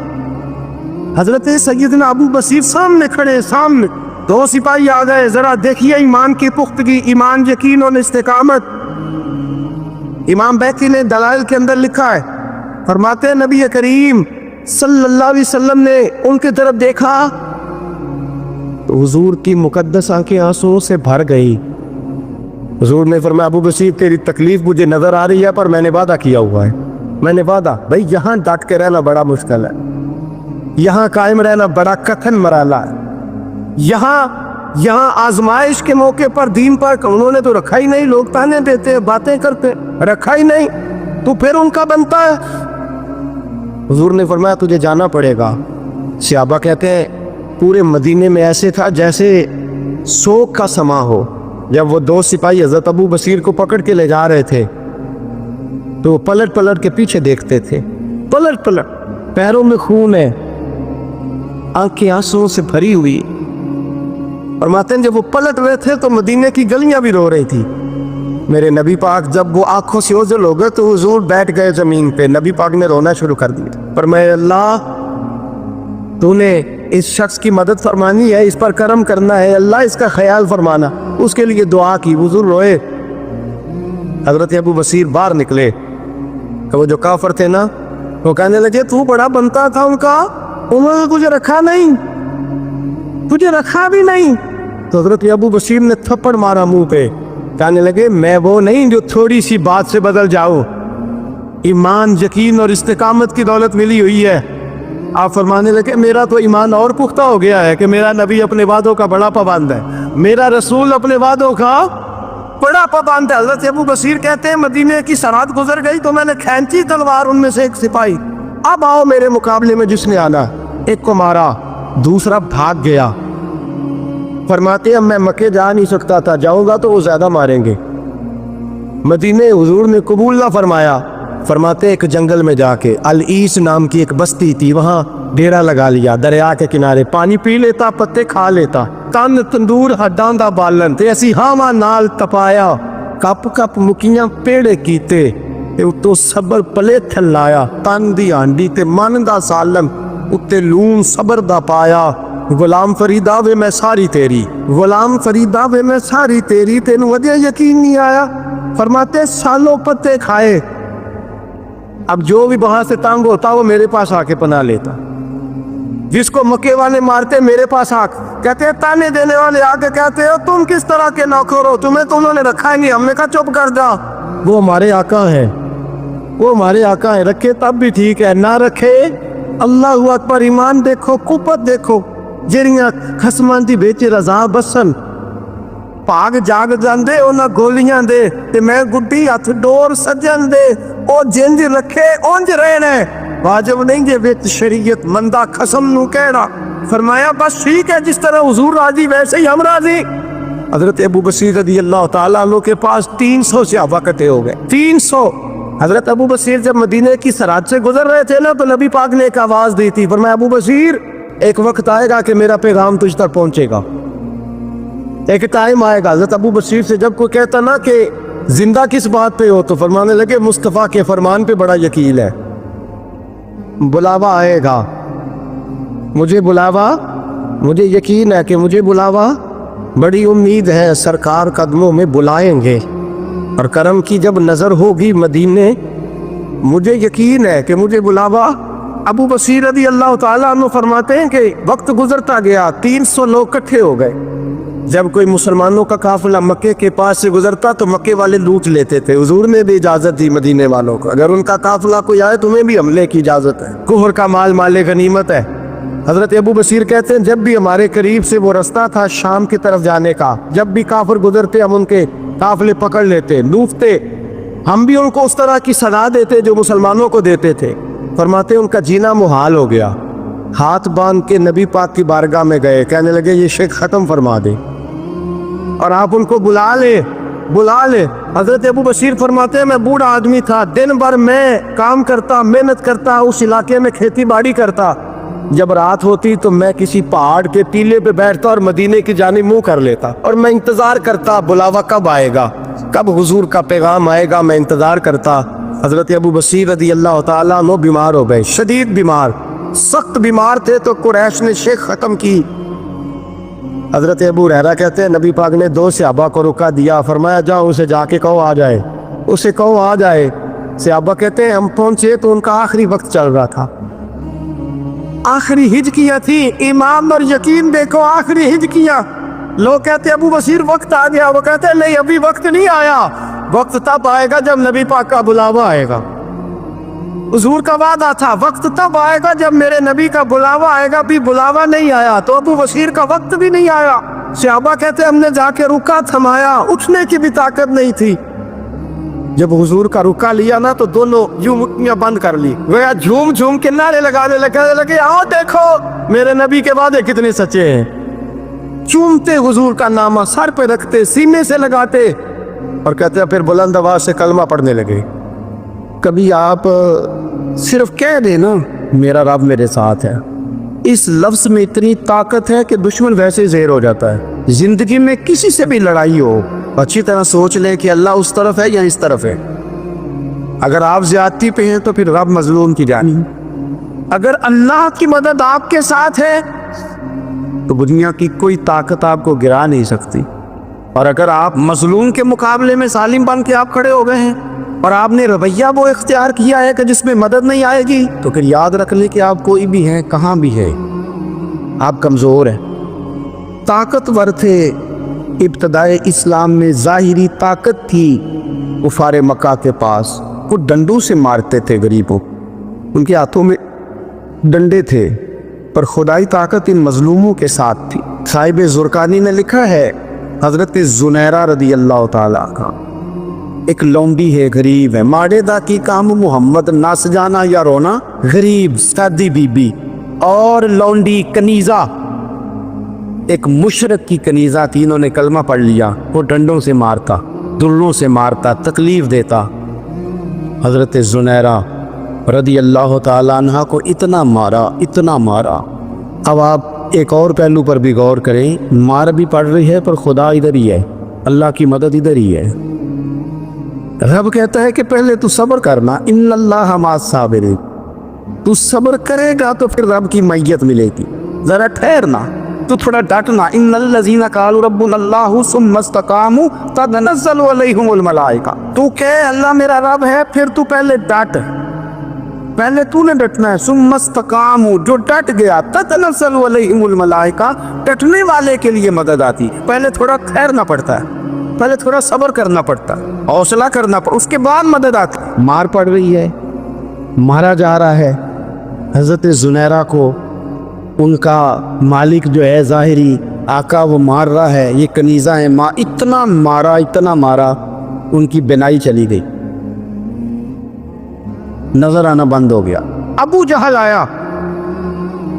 حضرت سیدنا ابو بصیر سامنے کھڑے, سامنے 2 سپاہی آ گئے. ذرا دیکھیے ایمان کی پختگی, ایمان, یقین اور استقامت. امام بیہقی نے دلائل کے اندر لکھا ہے, فرماتے ہیں نبی کریم صلی اللہ علیہ وسلم نے ان کی طرف دیکھا تو حضور کی مقدس آنکھیں آنسوں سے بھر گئی. حضور نے فرمایا ابو بصیر تیری تکلیف مجھے نظر آ رہی ہے پر میں نے وعدہ کیا ہوا ہے. میں نے وعدہ, بھائی یہاں ڈٹ کے رہنا بڑا مشکل ہے, یہاں قائم رہنا بڑا کٹھن مرحلہ ہے. یہاں آزمائش کے موقع پر دین پر انہوں نے تو رکھا ہی نہیں. لوگ تانے دیتے, باتیں کرتے, رکھا ہی نہیں, تو پھر ان کا بنتا ہے. حضور نے فرمایا تجھے جانا پڑے گا. صحابہ کہتے ہیں پورے مدینے میں ایسے تھا جیسے سوگ کا سما ہو. جب وہ 2 سپاہی حضرت ابو بصیر کو پکڑ کے لے جا رہے تھے تو وہ پلٹ پلٹ کے پیچھے دیکھتے تھے, پلٹ پلٹ, پیروں میں خون ہے, آنکھیں آنسوں سے بھری ہوئی. فرماتے ہیں جب وہ پلٹ رہے تھے تو مدینے کی گلیاں بھی رو رہی تھی. میرے نبی پاک جب وہ آنکھوں سے اوجھل ہو گئے تو حضور بیٹھ گئے زمین پہ. نبی پاک نے رونا شروع کر دیا. فرمایا اللہ تو نے اس شخص کی مدد فرمانی ہے, اس پر کرم کرنا ہے, اللہ اس کا خیال فرمانا. اس کے لیے دعا کی. حضور روئے. حضرت ابو بصیر باہر نکلے تو وہ جو کافر تھے نا وہ کہنے لگے تو بڑا بنتا تھا ان کا, انہوں نے تجھے رکھا نہیں, تجھے رکھا بھی نہیں. تو حضرت ابو بصیر نے تھپڑ مارا منہ پہ. کہنے لگے میں وہ نہیں جو تھوڑی سی بات سے بدل جاؤ. ایمان, یقین اور استقامت کی دولت ملی ہوئی ہے. آپ فرمانے لگے میرا تو ایمان اور پختہ ہو گیا ہے کہ میرا نبی اپنے وعدوں کا بڑا پابند ہے, میرا رسول اپنے وعدوں کا بڑا پابند ہے. حضرت ابو بصیر کہتے ہیں مدینے کی سرحد گزر گئی تو میں نے کھینچی تلوار, ان میں سے ایک سپاہی اب آؤ میرے مقابلے میں جس نے آنا. ایک کو مارا, دوسرا بھاگ گیا. فرماتے ہیں میں مکے جا نہیں سکتا تھا, جاؤں گا تو وہ زیادہ ماریں گے. مدینے حضور نے قبول نہ فرمایا. فرماتے ایک جنگل میں جا کے العیس نام کی ایک بستی تھی, وہاں ڈیرا لگا لیا. دریا کے کنارے پانی پی لیتا, پتے کھا لیتا. تن تندور ہڈاں دا بالن تے اسی ہاواں نال تپایا. کپ کپ مکیاں پیڑے کیتے تے اتوں صبر پلے تھلایا. تن دی ہانڈی تے من دا سالن اتے لون صبر دا پایا. غلام فریدا وے میں ساری تیری، غلام فریدا وے میں ساری تیری، تینوں وجہ یقین نہیں آیا؟ فرماتے سالوں پتے کھائے، اب جو بھی وہاں سے تنگ ہوتا وہ میرے پاس آ کے پناہ لیتا، جس کو مکے والے مارتے میرے پاس آ کے کہتے ہیں، تانے دینے والے آ کے کہتے ہو تم کس طرح کے نوکر ہو، تمہیں تو انہوں نے رکھا ہی نہیں، ہم نے کہا چپ کر جا، وہ ہمارے آقا ہے، وہ ہمارے آقا ہے، رکھے تب بھی ٹھیک ہے، نہ رکھے اللہ اکبر، ایمان دیکھو، قوت دیکھو، جڑیاں خسمان دی بیچ رضا بسن پاگ جاگ جاندے انہاں گولیاں دے تے میں گڈی ہاتھ ڈور سجن دے، او جنج رکھے اونج رہنا ہے، واجب نہیں جے وچ شریعت مندہ قسم نو کہنا، فرمایا بس ٹھیک ہے، جس طرح حضور راضی ویسے ہی ہم راضی۔ حضرت ابو بصیر رضی اللہ تعالیٰ عنہ کے پاس 300 صحابہ اکٹھے ہو گئے، 300۔ حضرت ابو بصیر جب مدینے کی سرحد سے گزر رہے تھے نا تو نبی پاک نے ایک آواز دی تھی، فرمایا ابو بصیر ایک وقت آئے گا کہ میرا پیغام تجھ تک پہنچے گا، ایک ٹائم آئے گا۔ حضرت ابو بصیر سے جب کوئی کہتا نا کہ زندہ کس بات پہ ہو تو فرمانے لگے مصطفیٰ کے فرمان پہ بڑا یقین ہے، بلاوا آئے گا، مجھے بلاوا، مجھے یقین ہے کہ مجھے بلاوا، بڑی امید ہے سرکار قدموں میں بلائیں گے، اور کرم کی جب نظر ہوگی مدینے، مجھے یقین ہے کہ مجھے بلاوا۔ ابو بصیر رضی اللہ تعالیٰ عنہ فرماتے ہیں کہ وقت گزرتا گیا، 300 لوگ اکٹھے ہو گئے، جب کوئی مسلمانوں کا قافلہ مکے کے پاس سے گزرتا تو مکے والے لوٹ لیتے تھے، حضور نے بھی اجازت دی مدینے والوں کو، اگر ان کا قافلہ کوئی آئے تمہیں بھی حملے کی اجازت ہے، کفر کا مال مال غنیمت ہے۔ حضرت ابو بصیر کہتے ہیں جب بھی ہمارے قریب سے وہ رستہ تھا شام کی طرف جانے کا، جب بھی کافر گزرتے ہم ان کے قافلے پکڑ لیتے، لوٹتے، ہم بھی ان کو اس طرح کی سزا دیتے جو مسلمانوں کو دیتے تھے۔ فرماتے ان کا جینا محال ہو گیا، ہاتھ باندھ کے نبی پاک کی بارگاہ میں گئے، کہنے لگے یہ شرک ختم فرما دے اور آپ ان کو بلا لے، بلا لے۔ حضرت ابو بصیر فرماتے ہیں میں بوڑھا آدمی تھا، دن بھر میں کام کرتا، محنت کرتا، اس علاقے میں کھیتی باڑی کرتا، جب رات ہوتی تو میں کسی پہاڑ کے ٹیلے پہ بیٹھتا اور مدینے کی جانب منہ کر لیتا، اور میں انتظار کرتا بلاوا کب آئے گا، کب حضور کا پیغام آئے گا، میں انتظار کرتا۔ حضرت ابو بصیر رضی اللہ تعالیٰ عنہ بیمار ہو گئے، شدید بیمار، سخت بیمار تھے، تو قریش نے شیخ ختم کی۔ حضرت ابو ہریرہ کہتے ہیں نبی پاک نے 2 صحابہ کو رکا دیا، فرمایا جاؤ اسے جا کے کہو آ جائے، اسے کہو آ جائے۔ صحابہ کہتے ہیں ہم پہنچے تو ان کا آخری وقت چل رہا تھا، آخری ہجکیاں تھی، ایمان اور یقین دیکھو، آخری ہجکیاں۔ لوگ کہتے ہیں ابو بصیر وقت آ گیا، وہ کہتے ہیں نہیں ابھی وقت نہیں آیا، وقت تب آئے گا جب نبی پاک کا بلاوا آئے گا، حضور کا وعدہ تھا وقت تب آئے گا جب میرے نبی کا بلاوا آئے گا، بھی بلاوا نہیں آیا تو ابو بصیر کا وقت بھی نہیں آیا۔ صحابہ کہتے ہیں ہم نے جا کے رکا تھمایا، اٹھنے کی بھی طاقت نہیں تھی، جب حضور کا رکا لیا نا تو دونوں یوں مٹھیاں بند کر لی، گویا جھوم جھوم کے نعرے لگانے لگے آؤ دیکھو میرے نبی کے وعدے کتنے سچے ہیں، چومتے حضور کا نامہ، سر پہ رکھتے، سینے سے لگاتے، اور کہتے ہیں پھر بلند آواز سے کلمہ پڑھنے لگے۔ کبھی آپ صرف کہہ دیں نا میرا رب میرے ساتھ ہے، اس لفظ میں اتنی طاقت ہے کہ دشمن ویسے زہر ہو جاتا ہے۔ زندگی میں کسی سے بھی لڑائی ہو اچھی طرح سوچ لیں کہ اللہ اس طرف ہے یا اس طرف ہے، اگر آپ زیادتی پہ ہیں تو پھر رب مظلوم کی جانب، اگر اللہ کی مدد آپ کے ساتھ ہے تو دنیا کی کوئی طاقت آپ کو گرا نہیں سکتی، اور اگر آپ مظلوم کے مقابلے میں ظالم بن کے آپ کھڑے ہو گئے ہیں اور آپ نے رویہ وہ اختیار کیا ہے کہ جس میں مدد نہیں آئے گی، تو پھر یاد رکھ لیں کہ آپ کوئی بھی ہیں، کہاں بھی ہے، آپ کمزور ہیں۔ طاقتور تھے ابتدائے اسلام میں، ظاہری طاقت تھی کفار مکہ کے پاس، وہ ڈنڈوں سے مارتے تھے غریبوں، ان کے ہاتھوں میں ڈنڈے تھے، پر خدائی طاقت ان مظلوموں کے ساتھ تھی۔ صاحب زرقانی نے لکھا ہے حضرت زنیرہ رضی اللہ تعالیٰ کا ایک لونڈی ہے، غریب ہے، ماڑے دا کی کام محمد نس جانا یا رونا، غریب سادی بی بی، اور لونڈی کنیزہ، ایک مشرک کی کنیزہ تھی، انہوں نے کلمہ پڑھ لیا، وہ ڈنڈوں سے مارتا، دلوں سے مارتا، تکلیف دیتا۔ حضرت زنیرہ رضی اللہ تعالیٰ عنہ کو اتنا مارا، اتنا مارا۔ اب آپ ایک اور پہلو پر بھی غور کریں، مار بھی پڑ رہی ہے پر خدا ادھر ہی ہے، اللہ کی مدد ادھر ہی ہے۔ رب کہتا ہے کہ پہلے تو صبر کرنا، ان اللہ مع الصابرین، تو صبر کرے گا تو پھر رب کی معیت ملے گی، ذرا ٹھہرنا۔ تو تھوڑا ڈٹنا، ان الذین قالوا ربنا اللہ ثم استقاموا تتنزل علیہم الملائکہ، تو کہ اللہ میرا رب ہے، پھر تو پہلے ڈٹ، پہلے تو نے ڈٹنا ہے، ثم استقاموا، جو ڈٹ گیا، تتنزل علیہم الملائکہ، ڈٹنے والے کے لیے مدد آتی، پہلے تھوڑا ٹھہرنا پڑتا ہے، پہلے تھوڑا صبر کرنا پڑتا ہے، حوصلہ کرنا پڑتا، اس کے بعد مدد آتی۔ مار پڑ رہی ہے، مارا جا رہا ہے حضرت زنیرہ کو، ان کا مالک جو ہے ظاہری آقا وہ مار رہا ہے، یہ کنیزہ ہے، ماں اتنا مارا ان کی بینائی چلی گئی، نظر آنا بند ہو گیا۔ ابو جہل آیا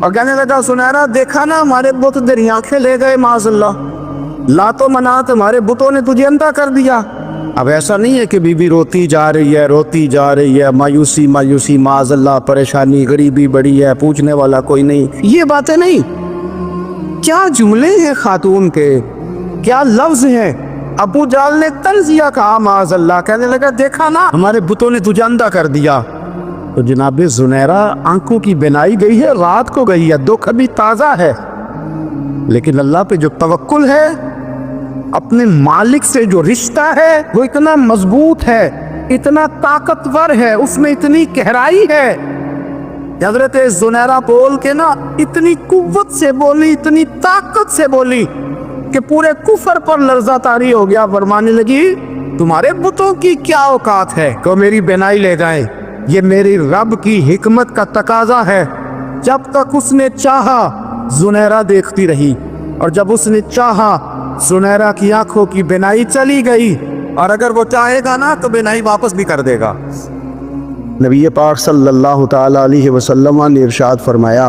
اور کہنے لگا زنیرہ دیکھا نا ہمارے بت تیری آنکھیں لے گئے، معاذ اللہ، لات و منات ہمارے بتوں نے تجھے اندھا کر دیا۔ اب ایسا نہیں ہے کہ بی بی روتی جا رہی ہے، مایوسی معاذ اللہ، پریشانی، غریبی بڑی ہے، پوچھنے والا کوئی نہیں، یہ باتیں نہیں، کیا جملے ہیں خاتون کے، کیا لفظ ہیں۔ ابو جہل نے تنزیہ کہا معاذ اللہ، کہنے لگا دیکھا نا ہمارے بتوں نے تجھے اندھا کر دیا۔ تو جناب زنیرہ آنکھوں کی بینائی گئی ہے، رات کو گئی ہے، دکھ ابھی تازہ ہے، لیکن اللہ پہ جو توکل ہے، اپنے مالک سے جو رشتہ ہے وہ اتنا مضبوط ہے، اتنا طاقتور ہے، اس میں اتنی گہرائی ہے۔ حضرت زنیرہ بول کے نا اتنی قوت سے بولی، اتنی طاقت سے بولی کہ پورے کفر پر لرزہ طاری ہو گیا، فرمانے لگی تمہارے بتوں کی کیا اوقات ہے کہ میری بینائی لے جائیں، یہ میری رب کی حکمت کا تقاضا ہے۔ جب تک اس نے چاہا زنیرہ دیکھتی رہی، اور جب اس نے چاہا زنیرہ کی آنکھوں کی بینائی چلی گئی، اور اگر وہ چاہے گا نا تو بینائی واپس بھی کر دے گا۔ نبی پاک صلی اللہ تعالی علیہ وسلم نے ارشاد فرمایا،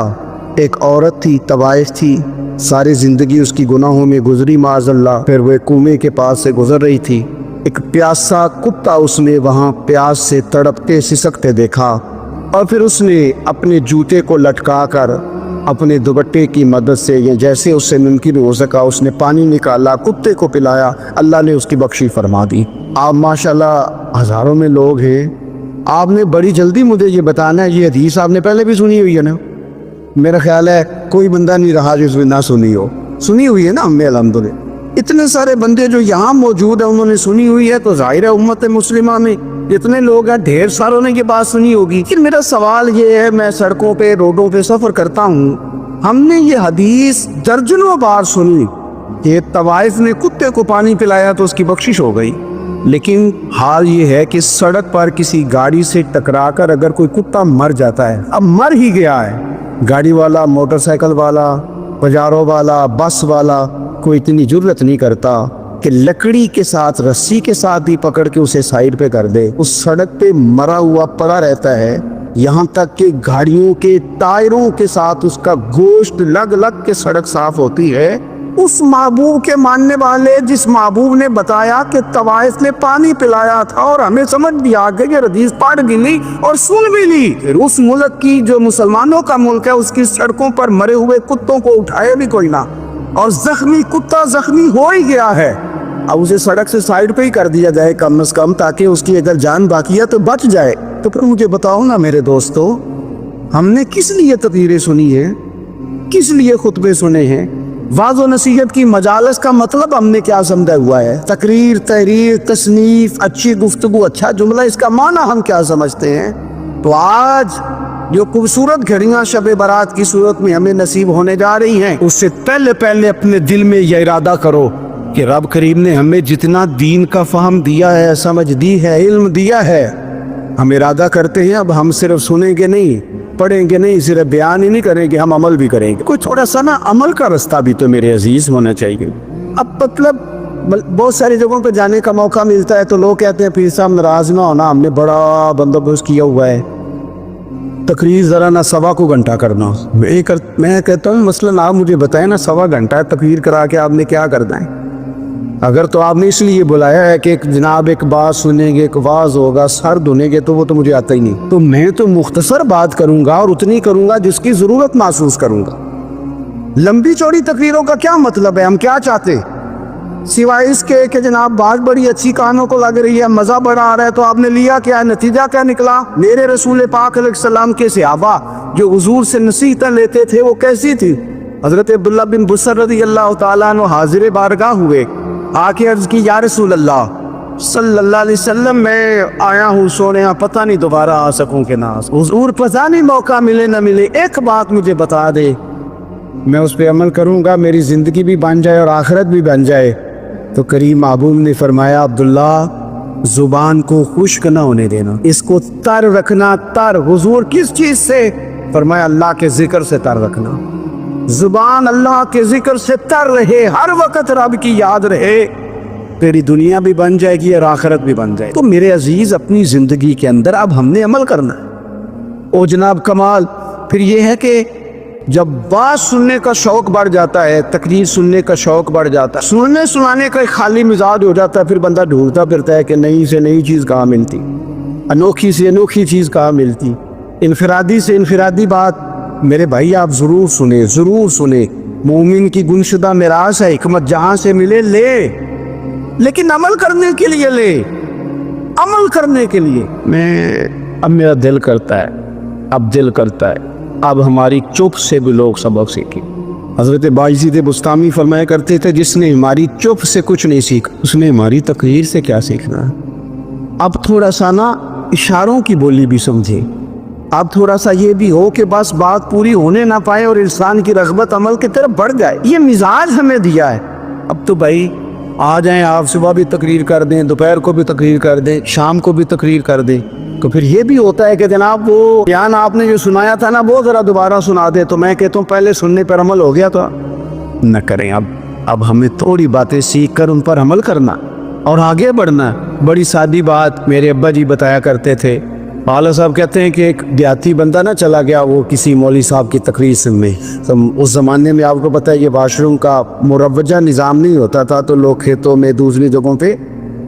ایک عورت تھی، طوائف تھی، ساری زندگی اس کی گناہوں میں گزری معاذ اللہ، پھر وہ ایک کنویں کے پاس سے گزر رہی تھی، ایک پیاسا کتا اس نے وہاں پیاس سے تڑپتے سسکتے دیکھا، اور پھر اس نے اپنے جوتے کو لٹکا کر اپنے دوپٹے کی مدد سے، یا جیسے اس سے ممکن ہو سکا، اس نے پانی نکالا، کتے کو پلایا، اللہ نے اس کی بخشی فرما دی۔ آپ ماشاءاللہ ہزاروں میں لوگ ہیں، آپ نے بڑی جلدی مجھے یہ بتانا ہے، یہ حدیث آپ نے پہلے بھی سنی ہوئی ہے نا؟ میرا خیال ہے کوئی بندہ نہیں رہا جس نے نہ سنی ہو، سنی ہوئی ہے نا ہم نے الحمدللہ۔ اتنے سارے بندے جو یہاں موجود ہیں انہوں نے سنی ہوئی ہے، تو ظاہر ہے امت مسلمہ میں جتنے لوگ ہیں ڈھیر ساروں نے یہ بات سنی ہوگی۔ لیکن میرا سوال یہ ہے، میں سڑکوں پہ روڈوں پہ سفر کرتا ہوں، ہم نے یہ حدیث درجنوں بار سنی کہ طوائف نے کتے کو پانی پلایا تو اس کی بخشش ہو گئی، لیکن حال یہ ہے کہ سڑک پر کسی گاڑی سے ٹکرا کر اگر کوئی کتا مر جاتا ہے، اب مر ہی گیا ہے، گاڑی والا، موٹر سائیکل والا، پجارو والا، بس والا کوئی اتنی جرت نہیں کرتا کہ لکڑی کے ساتھ، رسی کے ساتھ ہی پکڑ کے اسے سائیڈ پہ کر دے۔ اس سڑک پہ مرا ہوا پڑا رہتا ہے، یہاں تک کہ گاڑیوں کے ٹائروں کے ساتھ اس کا گوشت لگ لگ کے سڑک صاف ہوتی ہے۔ اس محبوب کے ماننے والے، جس محبوب نے بتایا کہ طوائف نے پانی پلایا تھا، اور ہمیں سمجھ بھی آ گئی، حدیث پڑھ بھی لی اور سن بھی لی، پھر اس ملک کی جو مسلمانوں کا ملک ہے اس کی سڑکوں پر مرے ہوئے کتوں کو اٹھائے بھی کوئی نہ، اور زخمی کتا زخمی ہو ہی گیا ہے، اب اسے سڑک سے سائیڈ پہ ہی کر دیا جائے کم از کم، تاکہ اس کی اگر جان باقی ہے تو بچ جائے۔ تو پھر مجھے بتاؤ نا میرے دوستو، ہم نے کس لیے تقریریں سنی ہیں، کس لیے خطبے سنے ہیں؟ واعظ و نصیحت کی مجالس کا مطلب ہم نے کیا سمجھا ہوا ہے؟ تقریر، تحریر، تصنیف، اچھی گفتگو، اچھا جملہ، اس کا معنی ہم کیا سمجھتے ہیں؟ تو آج جو خوبصورت گھڑیاں شب برات کی صورت میں ہمیں نصیب ہونے جا رہی ہیں، اس سے پہلے اپنے دل میں یہ ارادہ کرو کہ رب کریم نے ہمیں جتنا دین کا فہم دیا ہے، سمجھ دی ہے، علم دیا ہے، ہم ارادہ کرتے ہیں اب ہم صرف سنیں گے نہیں، پڑھیں گے نہیں، صرف بیان ہی نہیں کریں گے، ہم عمل بھی کریں گے۔ کوئی تھوڑا سا نا عمل کا رستہ بھی تو میرے عزیز ہونا چاہیے۔ اب مطلب بہت ساری جگہوں پہ جانے کا موقع ملتا ہے تو لوگ کہتے ہیں پیر صاحب ناراض نہ ہونا، ہم نے بڑا بندوبست کیا ہوا ہے، تقریر ذرا نہ 1.25 گھنٹہ کرنا۔ میں کہتا ہوں مثلاً آپ مجھے بتائیں نا، 1.25 گھنٹہ تقریر کرا کے آپ نے کیا کرنا ہے؟ اگر تو آپ نے اس لیے بلایا ہے کہ جناب ایک بات سنیں گے، ایک واعظ ہوگا، سر دھونے گے، تو وہ تو مجھے آتا ہی نہیں، تو میں تو مختصر بات کروں گا اور اتنی کروں گا جس کی ضرورت محسوس کروں گا۔ لمبی چوڑی تقریروں کا کیا مطلب ہے؟ ہم کیا چاہتے سوائے اس کے کہ جناب بات بڑی اچھی کانوں کو لگ رہی ہے، مزہ بڑا آ رہا ہے، تو آپ نے لیا کیا؟ نتیجہ کیا نکلا؟ میرے رسول پاک علیہ السلام کے صحابہ جو حضور سے نصیحتیں لیتے تھے وہ کیسی تھی؟ حضرت عبداللہ بن بصر رضی اللہ تعالیٰ عنہ حاضر بارگاہ ہوئے، آ کے عرض کی یا رسول اللہ صلی اللہ علیہ وسلم میں آیا ہوں سونے، پتہ نہیں دوبارہ آ سکوں کہ نہ آ سکوں، حضور پتہ نہیں موقع ملے نہ ملے، ایک بات مجھے بتا دے، میں اس پہ عمل کروں گا، میری زندگی بھی بن جائے اور آخرت بھی بن جائے۔ تو کریم محبوب نے فرمایا عبداللہ زبان کو خشک نہ ہونے دینا، اس کو تر رکھنا۔ تر حضور کس چیز سے؟ فرمایا اللہ کے ذکر سے تر رکھنا، زبان اللہ کے ذکر سے تر رہے، ہر وقت رب کی یاد رہے، تیری دنیا بھی بن جائے گی اور آخرت بھی بن جائے گی۔ تو میرے عزیز اپنی زندگی کے اندر اب ہم نے عمل کرنا ہے۔ او جناب کمال پھر یہ ہے کہ جب بات سننے کا شوق بڑھ جاتا ہے، تقریر سننے کا شوق بڑھ جاتا ہے، سننے سنانے کا ایک خالی مزاج ہو جاتا ہے، پھر بندہ ڈھونڈتا پھرتا ہے کہ نئی سے نئی چیز کہاں ملتی، انوکھی سے انوکھی چیز کہاں ملتی، انفرادی سے انفرادی بات۔ میرے بھائی آپ ضرور سنیں، ضرور سنیں، مومن کی گمشدہ میراث ہے، حکمت جہاں سے ملے لے، لیکن عمل کرنے کے لیے لے، عمل کرنے کے لیے۔ اب میرا دل کرتا ہے، اب دل کرتا ہے اب ہماری چپ سے بھی لوگ سبق سیکھیں۔ حضرت بایزید بستامی فرمایا کرتے تھے جس نے ہماری چپ سے کچھ نہیں سیکھا اس نے ہماری تقریر سے کیا سیکھنا ہے۔ اب تھوڑا سا نا اشاروں کی بولی بھی سمجھے، اب تھوڑا سا یہ بھی ہو کہ بس بات پوری ہونے نہ پائے اور انسان کی رغبت عمل کی طرف بڑھ جائے، یہ مزاج ہمیں دیا ہے۔ اب تو بھائی آ جائیں، آپ صبح بھی تقریر کر دیں، دوپہر کو بھی تقریر کر دیں، شام کو بھی تقریر کر دیں، تو پھر یہ بھی ہوتا ہے کہ جناب وہ بیان آپ نے جو سنایا تھا نا وہ ذرا دوبارہ سنا دے، تو میں کہتا ہوں پہلے سننے پر عمل ہو گیا تو نہ کریں۔ اب ہمیں تھوڑی باتیں سیکھ کر ان پر عمل کرنا اور آگے بڑھنا۔ بڑی سادی بات میرے ابا جی بتایا کرتے تھے، والا صاحب کہتے ہیں کہ ایک دیہاتی بندہ نہ چلا گیا وہ کسی مولوی صاحب کی تقریر سننے، تو اس زمانے میں آپ کو پتہ ہے یہ واش روم کا مروجہ نظام نہیں ہوتا تھا، تو لوگ کھیتوں میں دوسری جگہوں پہ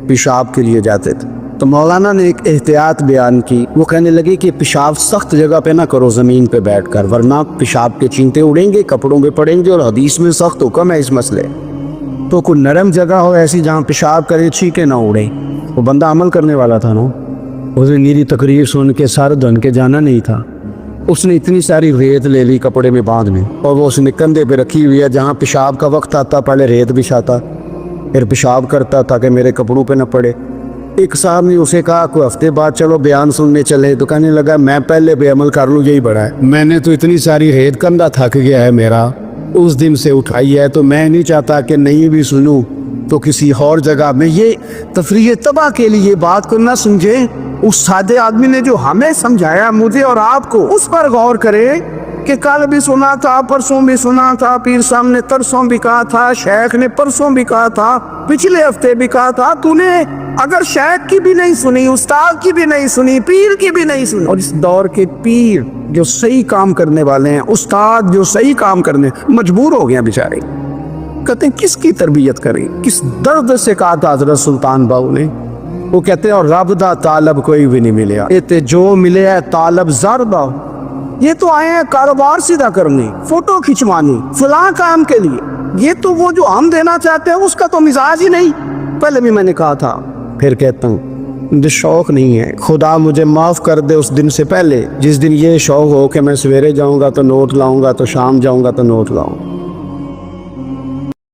پیشاب کے لیے جاتے تھے۔ تو مولانا نے ایک احتیاط بیان کی، وہ کہنے لگے کہ پیشاب سخت جگہ پہ نہ کرو زمین پہ بیٹھ کر، ورنہ پیشاب کے چینٹے اڑیں گے، کپڑوں پہ پڑیں گے، اور حدیث میں سخت حکم ہے اس مسئلے۔ تو کوئی نرم جگہ ہو ایسی جہاں پیشاب کرے چھینکے نہ اڑے۔ وہ بندہ عمل کرنے والا تھا نا، اسے میری تقریر سن کے سر دھن کے جانا نہیں تھا، اس نے اتنی ساری ریت لے لی کپڑے میں باندھ میں، اور وہ اس نے کندھے پہ رکھی ہوئی ہے، جہاں پیشاب کا وقت آتا پہلے ریت بچھاتا پھر پیشاب کرتا تاکہ میرے کپڑوں پہ نہ پڑے۔ ایک صاحب نے اسے کہا کوئی ہفتے بعد چلو بیان سننے چلے، تو کہنے لگا میں پہلے بے عمل کر لوں یہی بڑا ہے، میں نے تو اتنی ساری ریت کندھا تھک گیا ہے میرا اس دن سے اٹھائی ہے، تو میں نہیں چاہتا کہ نہیں بھی سنوں تو کسی اور جگہ میں۔ یہ تفریح تباہ کے لیے بات کو نہ سمجھے، اس سادے آدمی نے جو ہمیں سمجھایا مجھے اور آپ کو، اس پر غور کرے کہ کل بھی سنا تھا، پرسوں بھی سنا تھا، پیر صاحب نے ترسوں بھی کہا تھا، شیخ نے پرسوں بھی کہا تھا، پچھلے ہفتے بھی کہا تھا، تو نے اگر شیخ کی بھی نہیں سنی، استاد کی بھی نہیں سنی، پیر کی بھی نہیں سنی۔ اور اس دور کے پیر جو صحیح کام کرنے والے ہیں، استاد جو صحیح کام کرنے مجبور ہو گئے بیچارے، کہتے ہیں کس کی تربیت کریں، کس درد سے کہا تھا حضرت سلطان باؤ نے، وہ کہتے ہیں اور رب دا طالب کوئی بھی نہیں ملیا، یہ جو ملے ہے طالب زر دا، یہ تو آئے ہیں کاروبار سیدھا کرنے، فوٹو کھچوانے، فلاں کام کے لیے، یہ تو وہ جو ہم دینا چاہتے ہیں اس کا تو مزاج ہی نہیں۔ پہلے بھی میں نے کہا تھا، پھر کہتا ہوں مجھے شوق نہیں ہے، خدا مجھے معاف کر دے اس دن سے پہلے جس دن یہ شوق ہو کہ میں سویرے جاؤں گا تو نوٹ لاؤں گا، تو شام جاؤں گا تو نوٹ لاؤں۔